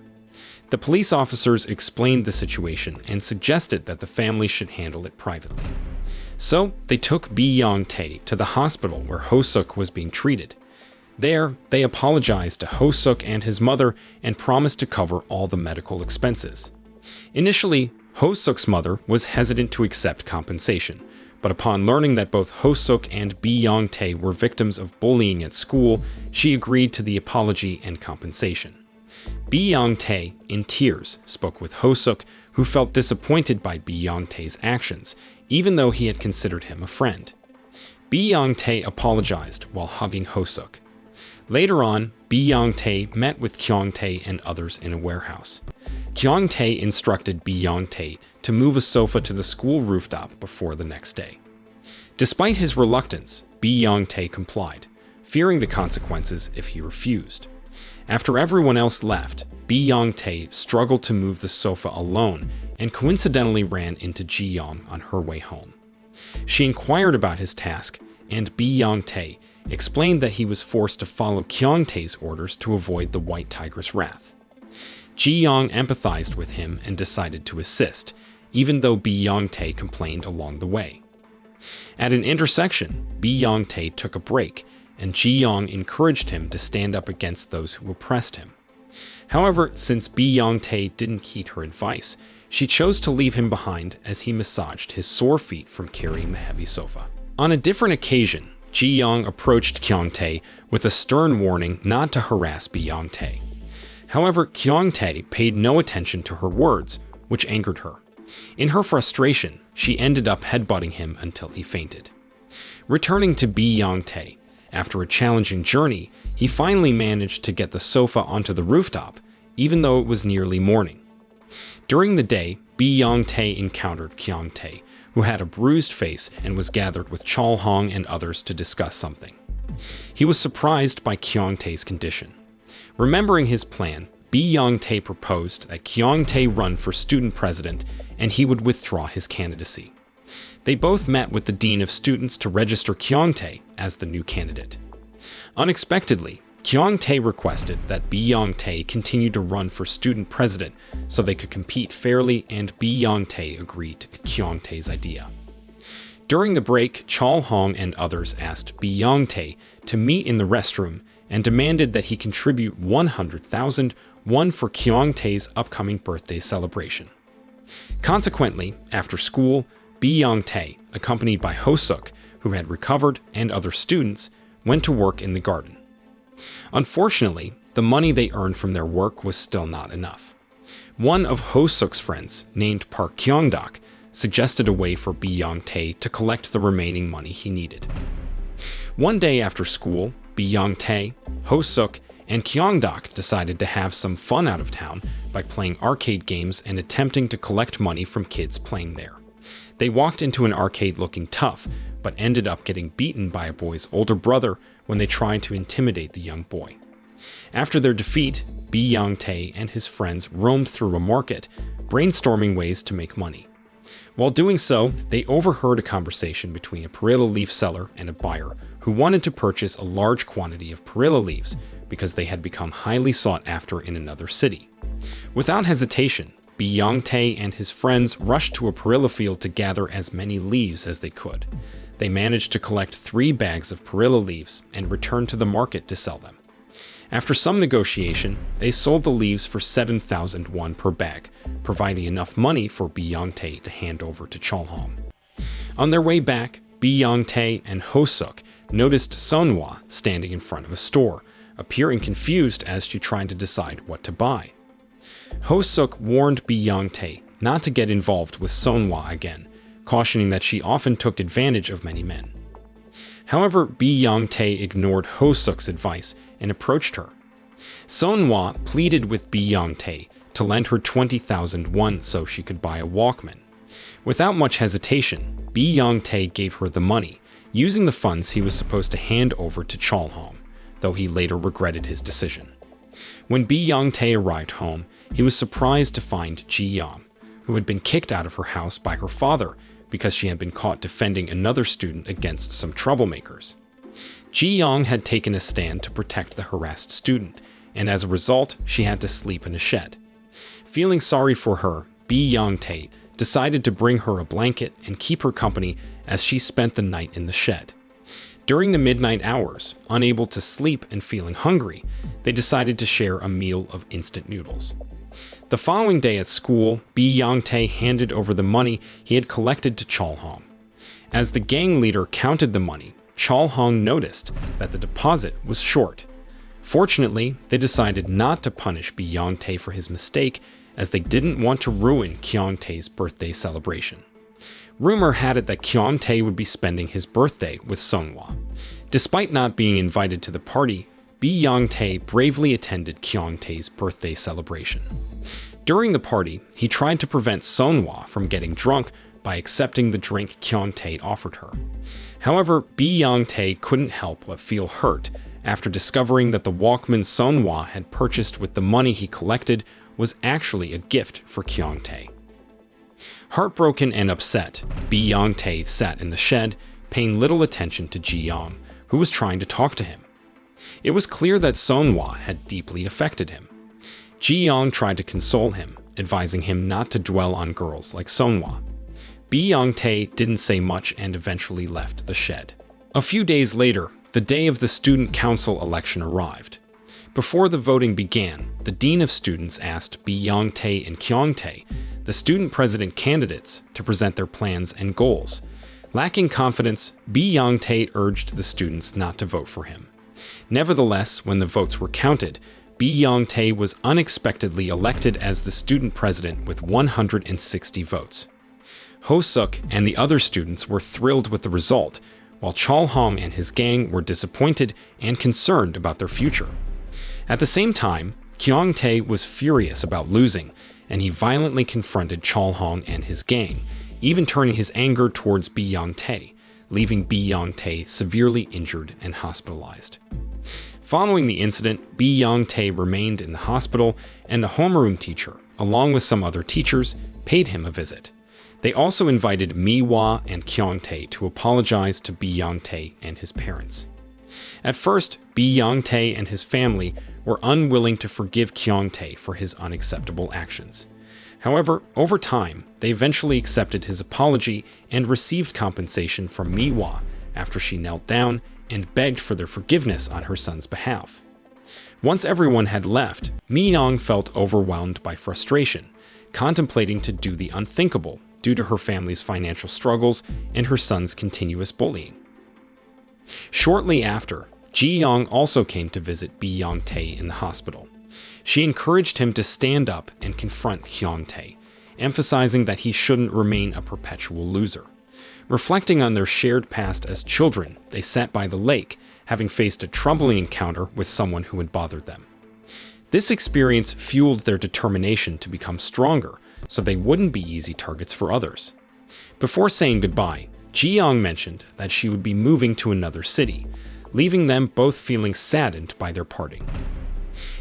The police officers explained the situation and suggested that the family should handle it privately. So they took Byung-tae to the hospital where Ho-suk was being treated. There, they apologized to Ho-suk and his mother and promised to cover all the medical expenses. Initially, Ho-suk's mother was hesitant to accept compensation, but upon learning that both Ho-suk and Byung-tae were victims of bullying at school, she agreed to the apology and compensation. Byung-tae, in tears, spoke with Ho-suk, who felt disappointed by Byung-tae's actions, even though he had considered him a friend. Byung-tae apologized while hugging Ho-suk. Later on, Byung-tae met with Kyung-tae and others in a warehouse. Kyung-tae instructed Byung-tae to move a sofa to the school rooftop before the next day. Despite his reluctance, Byung-tae complied, fearing the consequences if he refused. After everyone else left, Byung-tae struggled to move the sofa alone and coincidentally ran into Ji-young on her way home. She inquired about his task, and Byung-tae explained that he was forced to follow Kyung-tae's orders to avoid the white tiger's wrath. Ji-young empathized with him and decided to assist, even though Byung-tae complained along the way. At an intersection, Byung-tae took a break, and Ji-young encouraged him to stand up against those who oppressed him. However, since Byung-tae didn't heed her advice, she chose to leave him behind as he massaged his sore feet from carrying the heavy sofa. On a different occasion, Ji-young approached Kyung-tae with a stern warning not to harass Byung-tae. However, Kyung-tae paid no attention to her words, which angered her. In her frustration, she ended up headbutting him until he fainted. Returning to Byung-tae, after a challenging journey, he finally managed to get the sofa onto the rooftop, even though it was nearly morning. During the day, Byung-tae encountered Kyung-tae, who had a bruised face and was gathered with Chol-hong and others to discuss something. He was surprised by Kyung-tae's condition. Remembering his plan, Byung-tae proposed that Kyung-tae run for student president and he would withdraw his candidacy. They both met with the dean of students to register Kyung-tae as the new candidate. Unexpectedly, Kyung-tae requested that Bi-yong-tae continue to run for student president so they could compete fairly, and Bi-yong-tae agreed to Kyung-tae's idea. During the break, Chol-hong and others asked Bi-yong-tae to meet in the restroom and demanded that he contribute 100,000 won for Kyung-tae's upcoming birthday celebration. Consequently, after school, Bi-yong-tae, accompanied by Ho-suk, who had recovered, and other students, went to work in the garden. Unfortunately, the money they earned from their work was still not enough. One of Ho-suk's friends, named Park Kyung-dak, suggested a way for Bi-yong-tae to collect the remaining money he needed. One day after school, Bi-yong-tae, Ho-suk, and Kyung-dak decided to have some fun out of town by playing arcade games and attempting to collect money from kids playing there. They walked into an arcade looking tough, but ended up getting beaten by a boy's older brother when they tried to intimidate the young boy. After their defeat, Bi-yong-tae and his friends roamed through a market, brainstorming ways to make money. While doing so, they overheard a conversation between a perilla leaf seller and a buyer who wanted to purchase a large quantity of perilla leaves because they had become highly sought after in another city. Without hesitation, Bi-yong-tae and his friends rushed to a perilla field to gather as many leaves as they could. They managed to collect 3 bags of perilla leaves and returned to the market to sell them. After some negotiation, they sold the leaves for 7,000 won per bag, providing enough money for Bi-yong-tae to hand over to Chol-hong. On their way back, Bi-yong-tae and Ho-suk noticed Sunhwa standing in front of a store, appearing confused as she tried to decide what to buy. Ho-suk warned Bi-yong-tae not to get involved with Sunhwa again, cautioning that she often took advantage of many men. However, Bi-yong-tae ignored Ho-suk's advice and approached her. Sunhwa pleaded with Bi-yong-tae to lend her 20,000 won so she could buy a Walkman. Without much hesitation, Bi-yong-tae gave her the money, using the funds he was supposed to hand over to Chol-hong, though he later regretted his decision. When Bi-yong-tae arrived home, he was surprised to find Ji-young, who had been kicked out of her house by her father because she had been caught defending another student against some troublemakers. Ji-young had taken a stand to protect the harassed student, and as a result, she had to sleep in a shed. Feeling sorry for her, Bi-yong-tae decided to bring her a blanket and keep her company as she spent the night in the shed. During the midnight hours, unable to sleep and feeling hungry, they decided to share a meal of instant noodles. The following day at school, Bi-yong-tae handed over the money he had collected to Chol-hong. As the gang leader counted the money, Chol-hong noticed that the deposit was short. Fortunately, they decided not to punish Bi-yong-tae for his mistake, as they didn't want to ruin Kyung-tae's birthday celebration. Rumor had it that Kyung-tae would be spending his birthday with Sunhwa. Despite not being invited to the party, Bi-yong-tae bravely attended Kyung-tae's birthday celebration. During the party, he tried to prevent Sunhwa from getting drunk by accepting the drink Kyung-tae offered her. However, Bi-yong-tae couldn't help but feel hurt after discovering that the Walkman Sunhwa had purchased with the money he collected was actually a gift for Kyung-tae. Heartbroken and upset, Bi-yong-tae sat in the shed, paying little attention to Ji-young, who was trying to talk to him. It was clear that Sunhwa had deeply affected him. Ji-young tried to console him, advising him not to dwell on girls like Sunhwa. Bi-yong-tae didn't say much and eventually left the shed. A few days later, the day of the student council election arrived. Before the voting began, the dean of students asked Bi-yong-tae and Kyung-tae, the student president candidates, to present their plans and goals. Lacking confidence, Bi-yong-tae urged the students not to vote for him. Nevertheless, when the votes were counted, Bi-yong-tae was unexpectedly elected as the student president with 160 votes. Ho-suk and the other students were thrilled with the result, while Chol-hong and his gang were disappointed and concerned about their future. At the same time, Kyung-tae was furious about losing, and he violently confronted Chol-hong and his gang, even turning his anger towards Bi-yong-tae, leaving Bi-yong-tae severely injured and hospitalized. Following the incident, Bi-yong-tae remained in the hospital, and the homeroom teacher, along with some other teachers, paid him a visit. They also invited Mi-hwa and Kyung-tae to apologize to Bi-yong-tae and his parents. At first, Byung-tae and his family were unwilling to forgive Kyung-tae for his unacceptable actions. However, over time, they eventually accepted his apology and received compensation from Mi-hwa after she knelt down and begged for their forgiveness on her son's behalf. Once everyone had left, Mi-young felt overwhelmed by frustration, contemplating to do the unthinkable due to her family's financial struggles and her son's continuous bullying. Shortly after, Ji-young also came to visit Byung-tae in the hospital. She encouraged him to stand up and confront Kyung-tae, emphasizing that he shouldn't remain a perpetual loser. Reflecting on their shared past as children, they sat by the lake, having faced a troubling encounter with someone who had bothered them. This experience fueled their determination to become stronger, so they wouldn't be easy targets for others. Before saying goodbye, Ji-young mentioned that she would be moving to another city, leaving them both feeling saddened by their parting.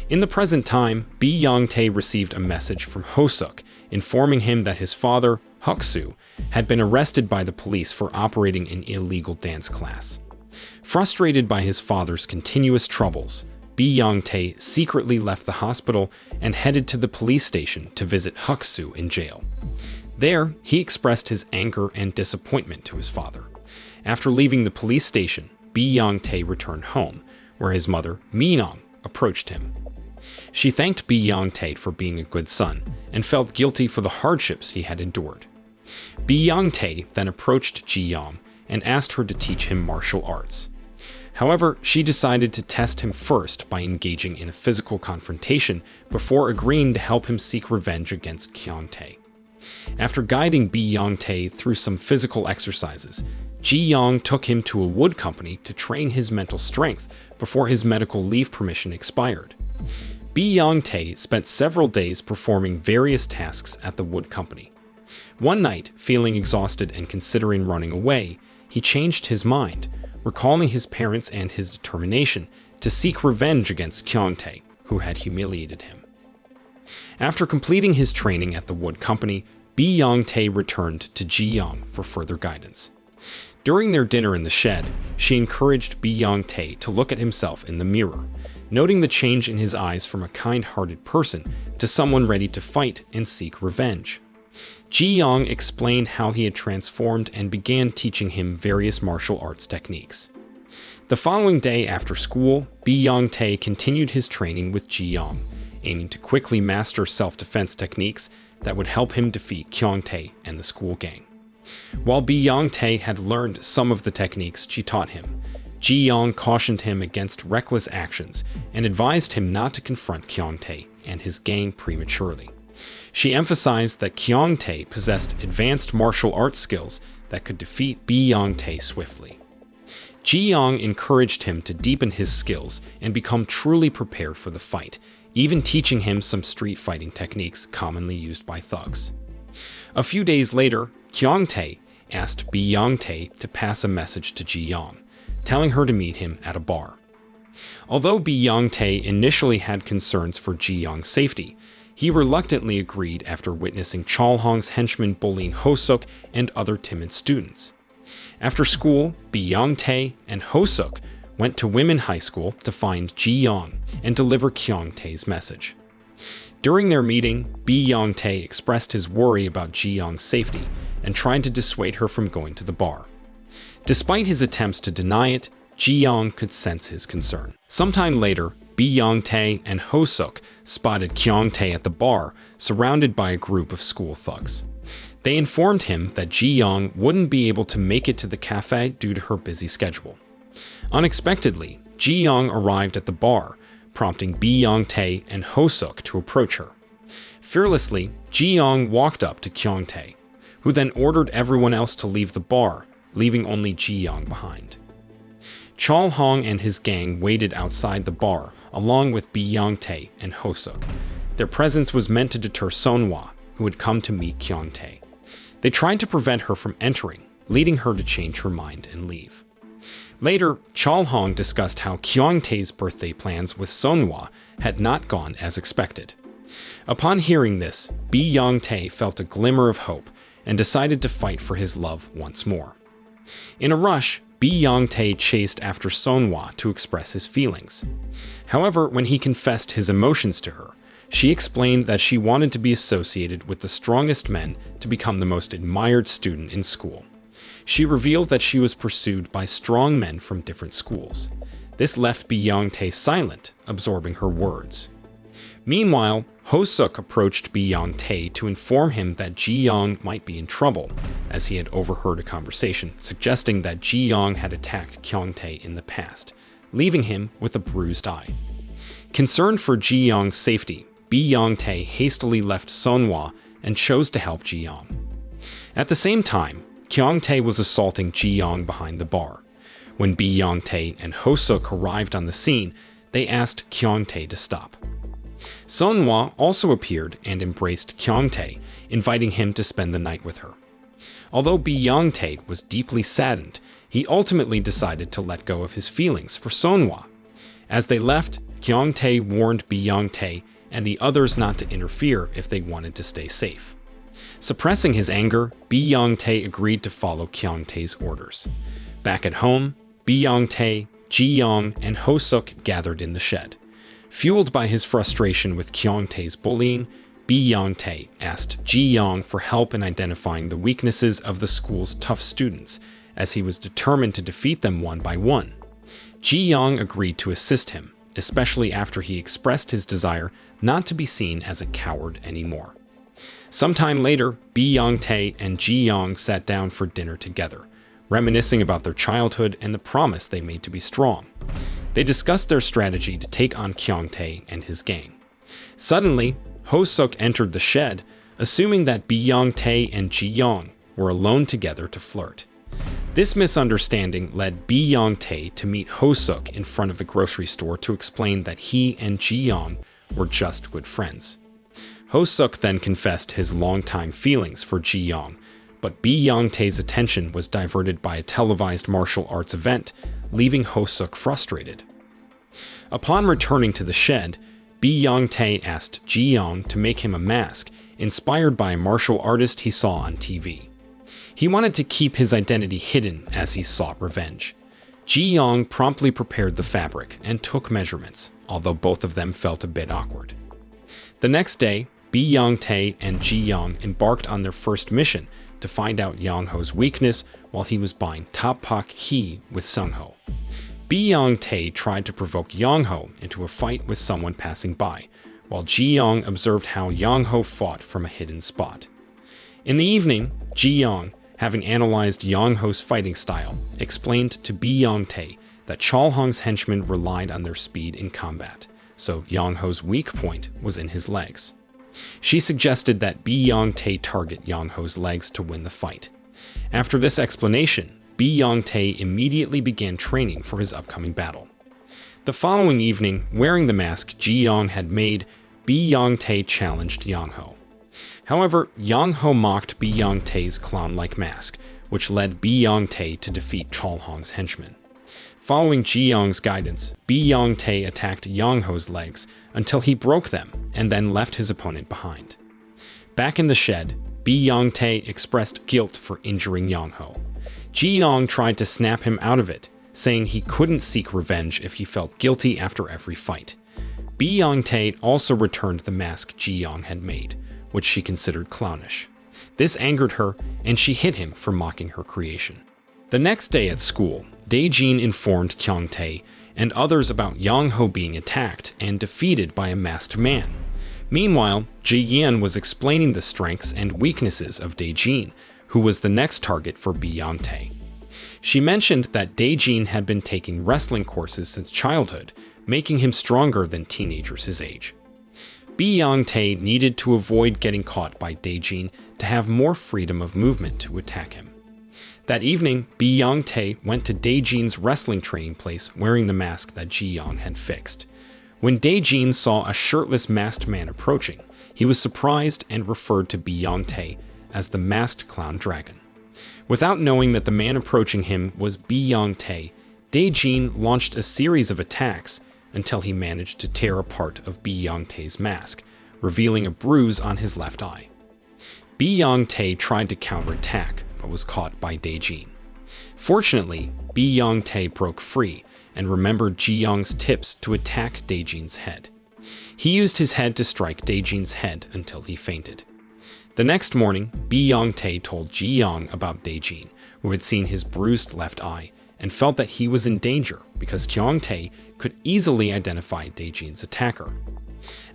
In the present time, Byung-tae received a message from Ho-suk informing him that his father, Huk-soo, had been arrested by the police for operating an illegal dance class. Frustrated by his father's continuous troubles, Byung-tae secretly left the hospital and headed to the police station to visit Huk-soo in jail. There, he expressed his anger and disappointment to his father. After leaving the police station, Byung-tae returned home, where his mother, Mi-young, approached him. She thanked Byung-tae for being a good son and felt guilty for the hardships he had endured. Byung-tae then approached Ji-young and asked her to teach him martial arts. However, she decided to test him first by engaging in a physical confrontation before agreeing to help him seek revenge against Kyung-tae. After guiding Byung-tae through some physical exercises, Ji-young took him to a wood company to train his mental strength before his medical leave permission expired. Byung-tae spent several days performing various tasks at the wood company. One night, feeling exhausted and considering running away, he changed his mind, recalling his parents and his determination to seek revenge against Kyung-tae, who had humiliated him. After completing his training at the wood company, Byung-tae returned to Ji-young for further guidance. During their dinner in the shed, she encouraged Byung-tae to look at himself in the mirror, noting the change in his eyes from a kind-hearted person to someone ready to fight and seek revenge. Ji-young explained how he had transformed and began teaching him various martial arts techniques. The following day after school, Byung-tae continued his training with Ji-young, aiming to quickly master self-defense techniques that would help him defeat Kyung-tae and the school gang. While Byung-tae had learned some of the techniques she taught him, Ji-young cautioned him against reckless actions and advised him not to confront Kyung-tae and his gang prematurely. She emphasized that Kyung-tae possessed advanced martial arts skills that could defeat Byung-tae swiftly. Ji-young encouraged him to deepen his skills and become truly prepared for the fight, even teaching him some street fighting techniques commonly used by thugs. A few days later, Kyung-tae asked Byung-tae to pass a message to Ji-young, telling her to meet him at a bar. Although Byung-tae initially had concerns for Ji-young's safety, he reluctantly agreed after witnessing Chol-hong's henchmen bullying Ho-suk and other timid students. After school, Byung-tae and Ho-suk went to Women High School to find Ji-young and deliver Kyung-tae's message. During their meeting, Byung-tae expressed his worry about Ji-young's safety and tried to dissuade her from going to the bar. Despite his attempts to deny it, Ji-young could sense his concern. Sometime later, Byung-tae and Ho-suk spotted Kyung-tae at the bar, surrounded by a group of school thugs. They informed him that Ji-young wouldn't be able to make it to the cafe due to her busy schedule. Unexpectedly, Ji-young arrived at the bar, prompting Byung-tae and Ho-suk to approach her. Fearlessly, Ji-young walked up to Kyung-tae, who then ordered everyone else to leave the bar, leaving only Ji-young behind. Chol-hong and his gang waited outside the bar, along with Byung-tae and Ho-suk. Their presence was meant to deter Sonhwa, who had come to meet Kyung-tae. They tried to prevent her from entering, leading her to change her mind and leave. Later, Chol-hong discussed how Kyung-tae's birthday plans with Sonhwa had not gone as expected. Upon hearing this, Byung-tae felt a glimmer of hope and decided to fight for his love once more. In a rush, Yongtae chased after Sonhwa to express his feelings. However, when he confessed his emotions to her, she explained that she wanted to be associated with the strongest men to become the most admired student in school. She revealed that she was pursued by strong men from different schools. This left Yongtae silent, absorbing her words. Meanwhile, Ho-suk approached Yongtae to inform him that Ji-young might be in trouble, as he had overheard a conversation suggesting that Ji-young had attacked Kyungtae in the past, leaving him with a bruised eye. Concerned for Ji-young's safety, Yongtae hastily left Sonhwa and chose to help Ji-young. At the same time, Kyungtae was assaulting Ji-young behind the bar. When Yongtae and Ho-suk arrived on the scene, they asked Kyungtae to stop. Sonhwa also appeared and embraced Kyungtae, inviting him to spend the night with her. Although Yongtae was deeply saddened, he ultimately decided to let go of his feelings for Sonhwa. As they left, Kyungtae warned Yongtae and the others not to interfere if they wanted to stay safe. Suppressing his anger, Yongtae agreed to follow Kyungtae's orders. Back at home, Yongtae, Ji-young, and Ho-suk gathered in the shed. Fueled by his frustration with Kyungtae's bullying, Yongtae asked Ji-young for help in identifying the weaknesses of the school's tough students, as he was determined to defeat them one by one. Ji-young agreed to assist him, especially after he expressed his desire not to be seen as a coward anymore. Sometime later, Yongtae and Ji-young sat down for dinner together, reminiscing about their childhood and the promise they made to be strong. They discussed their strategy to take on Kyungtae and his gang. Suddenly, Ho-suk entered the shed, assuming that Yongtae and Ji-young were alone together to flirt. This misunderstanding led Yongtae to meet Ho-suk in front of the grocery store to explain that he and Ji-young were just good friends. Ho-suk then confessed his longtime feelings for Ji-young, but Yongtae's attention was diverted by a televised martial arts event, leaving Ho-suk frustrated. Upon returning to the shed, Yongtae asked Ji-young to make him a mask inspired by a martial artist he saw on TV. He wanted to keep his identity hidden as he sought revenge. Ji-young promptly prepared the fabric and took measurements, although both of them felt a bit awkward. The next day, Yongtae and Ji-young embarked on their first mission to find out Yongho's weakness while he was buying tteokbokki with Sungho. Yongtae tried to provoke Yongho into a fight with someone passing by, while Ji-young observed how Yongho fought from a hidden spot. In the evening, Ji-young, having analyzed Yongho's fighting style, explained to Yongtae that Chalhong's henchmen relied on their speed in combat, so Yongho's weak point was in his legs. She suggested that Yongtae target Yongho's legs to win the fight. After this explanation, Yongtae immediately began training for his upcoming battle. The following evening, wearing the mask Ji-young had made, Yongtae challenged Yongho. However, Yongho mocked Yongtae's clown-like mask, which led Yongtae to defeat Chalhong's henchmen. Following Ji-young's guidance, Yongtae attacked Yongho's legs until he broke them and then left his opponent behind. Back in the shed, Yongtae expressed guilt for injuring Yongho. Ji-young tried to snap him out of it, saying he couldn't seek revenge if he felt guilty after every fight. Yongtae also returned the mask Ji-young had made, which she considered clownish. This angered her, and she hit him for mocking her creation. The next day at school, Daejin informed Kyungtae and others about Yongho being attacked and defeated by a masked man. Meanwhile, Ji-yeon was explaining the strengths and weaknesses of Daejin, who was the next target for Yongtae. She mentioned that Daejin had been taking wrestling courses since childhood, making him stronger than teenagers his age. Yongtae needed to avoid getting caught by Daejin to have more freedom of movement to attack him. That evening, Yongtae went to Daejin's wrestling training place wearing the mask that Ji-young had fixed. When Daejin saw a shirtless masked man approaching, he was surprised and referred to Yongtae as the masked clown dragon. Without knowing that the man approaching him was Yongtae, Daejin launched a series of attacks until he managed to tear a part of Yongtae's mask, revealing a bruise on his left eye. Yongtae tried to counterattack, but was caught by Daejin. Fortunately, Bi-Yong-tae broke free and remembered Ji-Young's tips to attack Daejin's head. He used his head to strike Daejin's head until he fainted. The next morning, Bi-Yong-tae told Ji-Young about Daejin, who had seen his bruised left eye and felt that he was in danger because Kyung-tae could easily identify Daejin's attacker.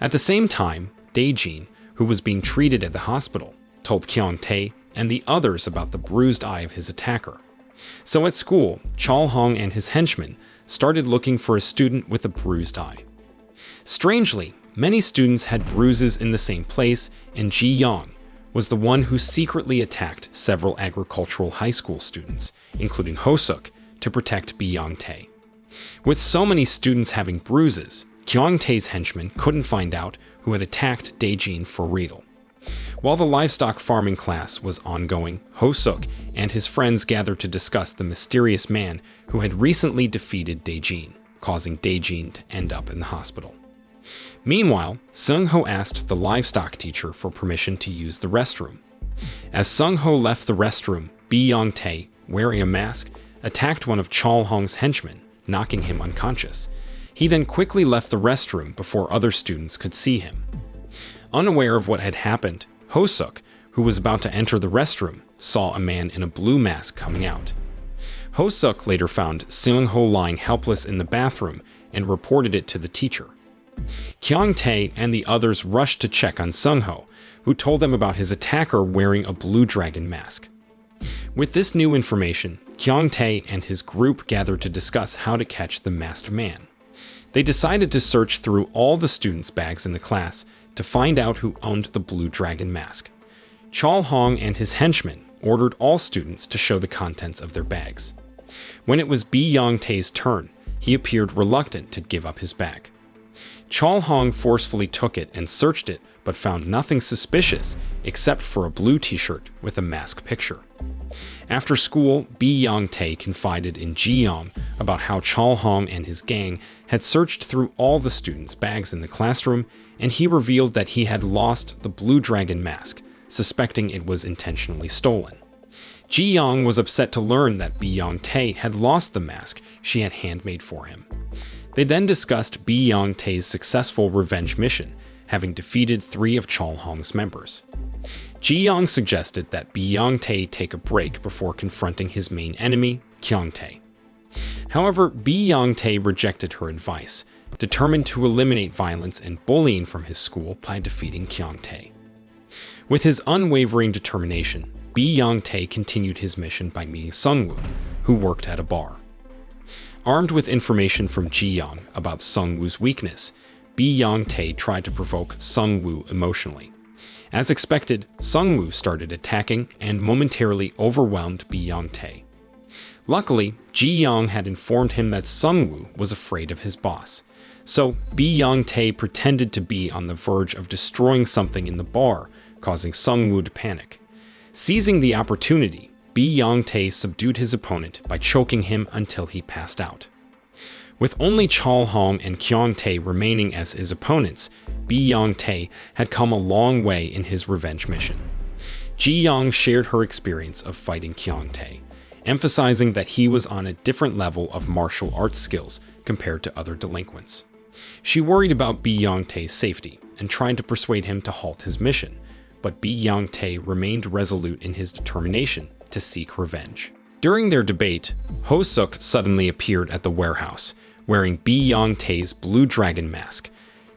At the same time, Daejin, who was being treated at the hospital, told Kyung-tae and the others about the bruised eye of his attacker. So at school, Chol-hong and his henchmen started looking for a student with a bruised eye. Strangely, many students had bruises in the same place, and Ji-Young was the one who secretly attacked several agricultural high school students, including Ho-suk, to protect Bi-Yong-tae. With so many students having bruises, Kyung-tae's henchmen couldn't find out who had attacked Daejin for real. While the livestock farming class was ongoing, Ho-suk and his friends gathered to discuss the mysterious man who had recently defeated Daejin, causing Daejin to end up in the hospital. Meanwhile, Sung-ho asked the livestock teacher for permission to use the restroom. As Sung-ho left the restroom, Bi-Yong-tae, wearing a mask, attacked one of Chol-hong's henchmen, knocking him unconscious. He then quickly left the restroom before other students could see him. Unaware of what had happened, Ho-suk, who was about to enter the restroom, saw a man in a blue mask coming out. Ho-suk later found Sung-ho lying helpless in the bathroom and reported it to the teacher. Kyung-tae and the others rushed to check on Sung-ho, who told them about his attacker wearing a blue dragon mask. With this new information, Kyung-tae and his group gathered to discuss how to catch the masked man. They decided to search through all the students' bags in the class to find out who owned the blue dragon mask. Chol-hong and his henchmen ordered all students to show the contents of their bags. When it was Bi-Yong-tae's turn, he appeared reluctant to give up his bag. Chol-hong forcefully took it and searched it, but found nothing suspicious except for a blue t-shirt with a mask picture. After school, Bi-Yong-tae confided in Ji-young about how Chol-hong and his gang had searched through all the students' bags in the classroom, and he revealed that he had lost the blue dragon mask, suspecting it was intentionally stolen. Ji-young was upset to learn that Bi-Yong-tae had lost the mask she had handmade for him. They then discussed Bi-Yong-tae's successful revenge mission, having defeated 3 of Chol-hong's members. Ji-young suggested that Bi-Yong-tae take a break before confronting his main enemy, Kyung-tae. However, Bi-Yong-tae rejected her advice, determined to eliminate violence and bullying from his school by defeating Kyung-tae. With his unwavering determination, Bi-Yong-tae continued his mission by meeting Sung-woo, who worked at a bar. Armed with information from Ji-young about Sung-woo's weakness, Bi-Yong-tae tried to provoke Sung-woo emotionally. As expected, Sung-woo started attacking and momentarily overwhelmed Bi-Yong-tae. Luckily, Ji-young had informed him that Sung-woo was afraid of his boss, so Bi-Yong-tae pretended to be on the verge of destroying something in the bar, causing Sung-woo to panic. Seizing the opportunity, Bi-Yong-tae subdued his opponent by choking him until he passed out. With only Chol-hong and Kyung-tae remaining as his opponents, Bi-Yong-tae had come a long way in his revenge mission. Ji-young shared her experience of fighting Kyung-tae, emphasizing that he was on a different level of martial arts skills compared to other delinquents. She worried about Bi-Yong-tae's safety and tried to persuade him to halt his mission, but Bi-Yong-tae remained resolute in his determination to seek revenge. During their debate, Ho-suk suddenly appeared at the warehouse, wearing Bi-Yong-tae's blue dragon mask.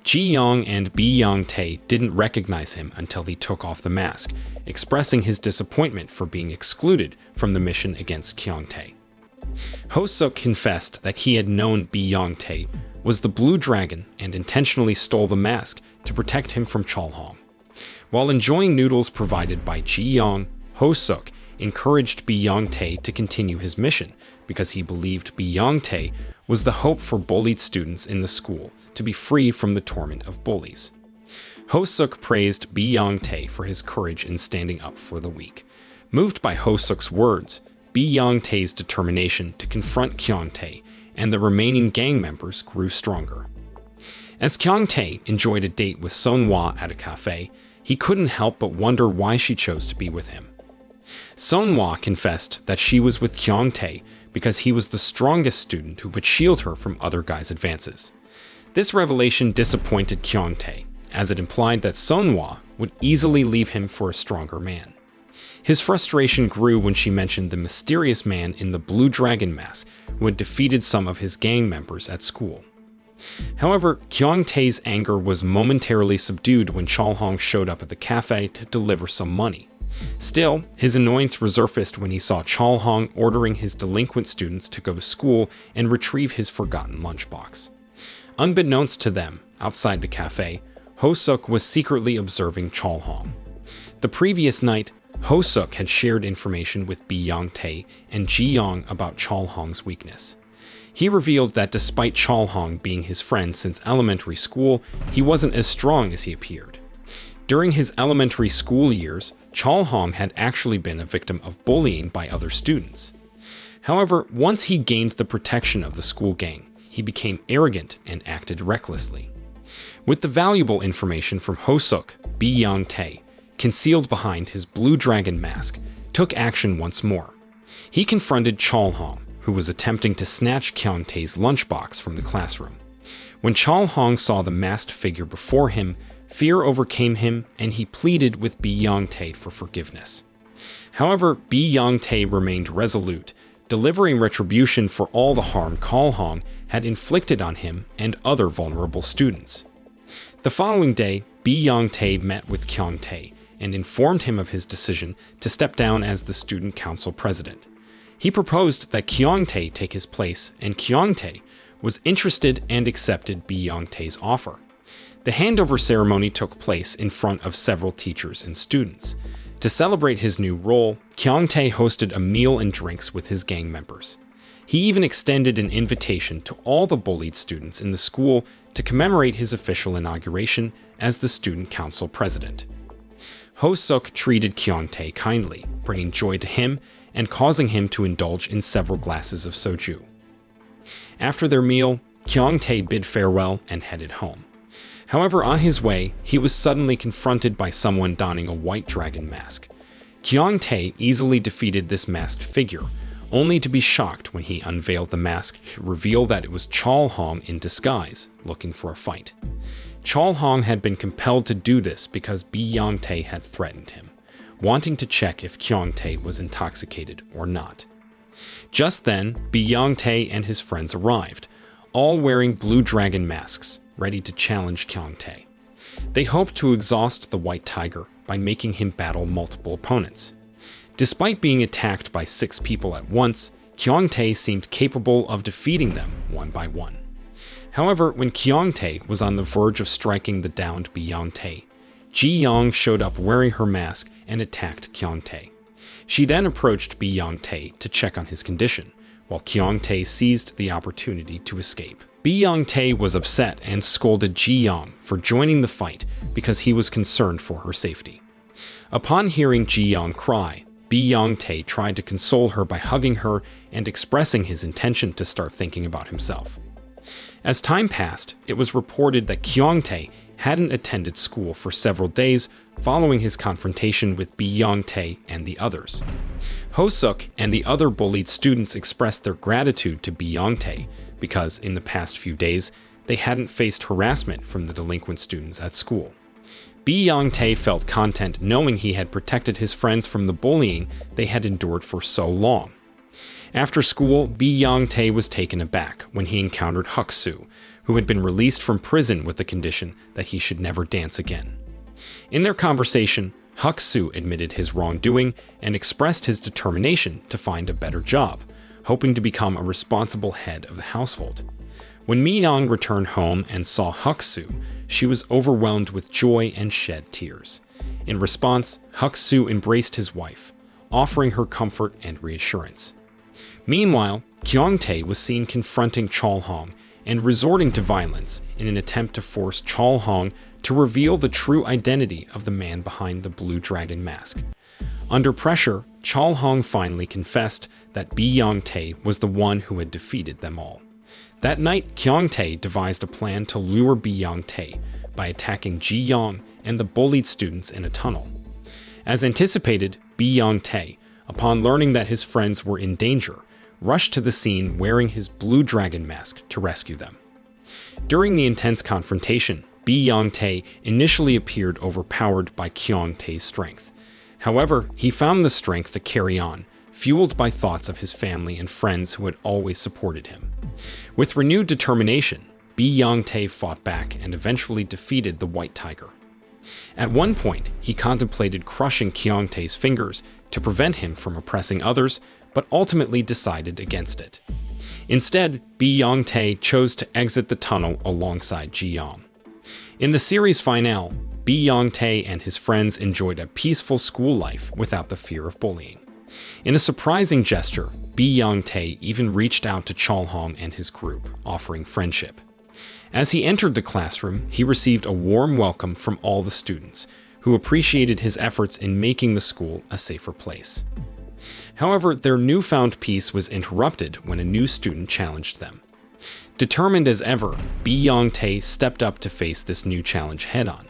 Ji-young and Bi-Yong-tae didn't recognize him until he took off the mask, expressing his disappointment for being excluded from the mission against Kyung-tae. Ho-suk confessed that he had known Bi-Yong-tae was the blue dragon and intentionally stole the mask to protect him from Chol-hong. While enjoying noodles provided by Ji-young, Ho-suk encouraged Bi-Yong-tae to continue his mission because he believed Bi-Yong-tae was the hope for bullied students in the school to be free from the torment of bullies. Ho-suk praised Bi-Yong-tae for his courage in standing up for the weak. Moved by Ho-suk's words, Bi-Yong-tae's determination to confront Kyung-tae and the remaining gang members grew stronger. As Kyung-tae enjoyed a date with Seung-wha at a cafe, he couldn't help but wonder why she chose to be with him. Songhwa confessed that she was with Kyung-tae because he was the strongest student who would shield her from other guys' advances. This revelation disappointed Kyung-tae, as it implied that Songhwa would easily leave him for a stronger man. His frustration grew when she mentioned the mysterious man in the blue dragon mask who had defeated some of his gang members at school. However, Kyung-tae's anger was momentarily subdued when Chalhong showed up at the cafe to deliver some money. Still, his annoyance resurfaced when he saw Chalhong ordering his delinquent students to go to school and retrieve his forgotten lunchbox. Unbeknownst to them, outside the cafe, Ho-suk was secretly observing Chalhong. The previous night, Ho-suk had shared information with Bi-yong-tae and Ji-yong about Chalhong's weakness. He revealed that despite Chalhong being his friend since elementary school, he wasn't as strong as he appeared. During his elementary school years, Chalhong had actually been a victim of bullying by other students. However, once he gained the protection of the school gang, he became arrogant and acted recklessly. With the valuable information from Ho-suk, Bi-yong-tae, concealed behind his blue dragon mask, took action once more. He confronted Chalhong, who was attempting to snatch Kyung-tae's lunchbox from the classroom. When Chalhong saw the masked figure before him, fear overcame him and he pleaded with Bi-yong-tae for forgiveness. However, Bi-yong-tae remained resolute, delivering retribution for all the harm Chalhong had inflicted on him and other vulnerable students. The following day, Bi-yong-tae met with Kyung-tae and informed him of his decision to step down as the student council president. He proposed that Kyung-tae take his place, and Kyung-tae was interested and accepted Bi-yong-tae's offer. The handover ceremony took place in front of several teachers and students. To celebrate his new role, Kyung-tae hosted a meal and drinks with his gang members. He even extended an invitation to all the bullied students in the school to commemorate his official inauguration as the student council president. Ho-suk treated Kyung-tae kindly, bringing joy to him and causing him to indulge in several glasses of soju. After their meal, Kyung-tae bid farewell and headed home. However, on his way, he was suddenly confronted by someone donning a white dragon mask. Kyung-tae easily defeated this masked figure, only to be shocked when he unveiled the mask to reveal that it was Chalhong in disguise, looking for a fight. Chalhong had been compelled to do this because Bi-yong-tae had threatened him, wanting to check if Kyung-tae was intoxicated or not. Just then, Bi-yong-tae and his friends arrived, all wearing blue dragon masks, ready to challenge Kyung-tae. They hoped to exhaust the White Tiger by making him battle multiple opponents. Despite being attacked by 6 people at once, Kyung-tae seemed capable of defeating them one by one. However, when Kyung-tae was on the verge of striking the downed Bi-yong-tae, Ji-yong showed up wearing her mask and attacked Kyung-tae. She then approached Bi-yong-tae to check on his condition, while Kyung-tae seized the opportunity to escape. Bi-yong-tae was upset and scolded Ji-yong for joining the fight because he was concerned for her safety. Upon hearing Ji-yong cry, Bi-yong-tae tried to console her by hugging her and expressing his intention to start thinking about himself. As time passed, it was reported that Kyung-tae hadn't attended school for several days following his confrontation with Bi-yong-tae and the others. Ho-suk and the other bullied students expressed their gratitude to Bi-yong-tae because, in the past few days, they hadn't faced harassment from the delinquent students at school. Bi-yong-tae felt content knowing he had protected his friends from the bullying they had endured for so long. After school, Bi-yong-tae was taken aback when he encountered Huk-soo, who had been released from prison with the condition that he should never dance again. In their conversation, Huk-soo admitted his wrongdoing and expressed his determination to find a better job, hoping to become a responsible head of the household. When Mi-young returned home and saw Huk-soo, she was overwhelmed with joy and shed tears. In response, Huk-soo embraced his wife, offering her comfort and reassurance. Meanwhile, Kyung-tae was seen confronting Chalhong and resorting to violence in an attempt to force Chalhong to reveal the true identity of the man behind the blue dragon mask. Under pressure, Chalhong finally confessed that Bi-yong-tae was the one who had defeated them all. That night, Kyung-tae devised a plan to lure Bi-yong-tae by attacking Ji-yong and the bullied students in a tunnel. As anticipated, Bi-yong-tae, upon learning that his friends were in danger, rushed to the scene wearing his blue dragon mask to rescue them. During the intense confrontation, Bi-Yong-tae initially appeared overpowered by Kyong-tae's strength. However, he found the strength to carry on, fueled by thoughts of his family and friends who had always supported him. With renewed determination, Bi-Yong-tae fought back and eventually defeated the White Tiger. At one point, he contemplated crushing Kyong-tae's fingers to prevent him from oppressing others, but ultimately decided against it. Instead, Bi-Yong-tae chose to exit the tunnel alongside Ji-young. In the series finale, Bi-Yong-tae and his friends enjoyed a peaceful school life without the fear of bullying. In a surprising gesture, Bi-Yong-tae even reached out to Chol-hong and his group, offering friendship. As he entered the classroom, he received a warm welcome from all the students, who appreciated his efforts in making the school a safer place. However, their newfound peace was interrupted when a new student challenged them. Determined as ever, Bi-Yong-tae stepped up to face this new challenge head-on.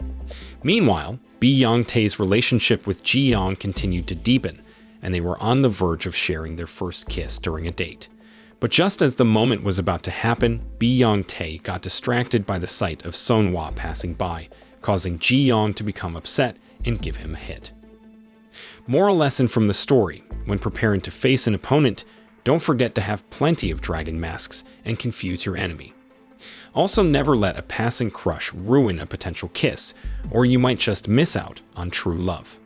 Meanwhile, Bi-Yong-tae's relationship with Ji-young continued to deepen, and they were on the verge of sharing their first kiss during a date. But just as the moment was about to happen, Bi-Yong-tae got distracted by the sight of Seonhwa passing by, causing Ji-young to become upset and give him a hit. Moral lesson from the story: when preparing to face an opponent, don't forget to have plenty of dragon masks and confuse your enemy. Also, never let a passing crush ruin a potential kiss, or you might just miss out on true love.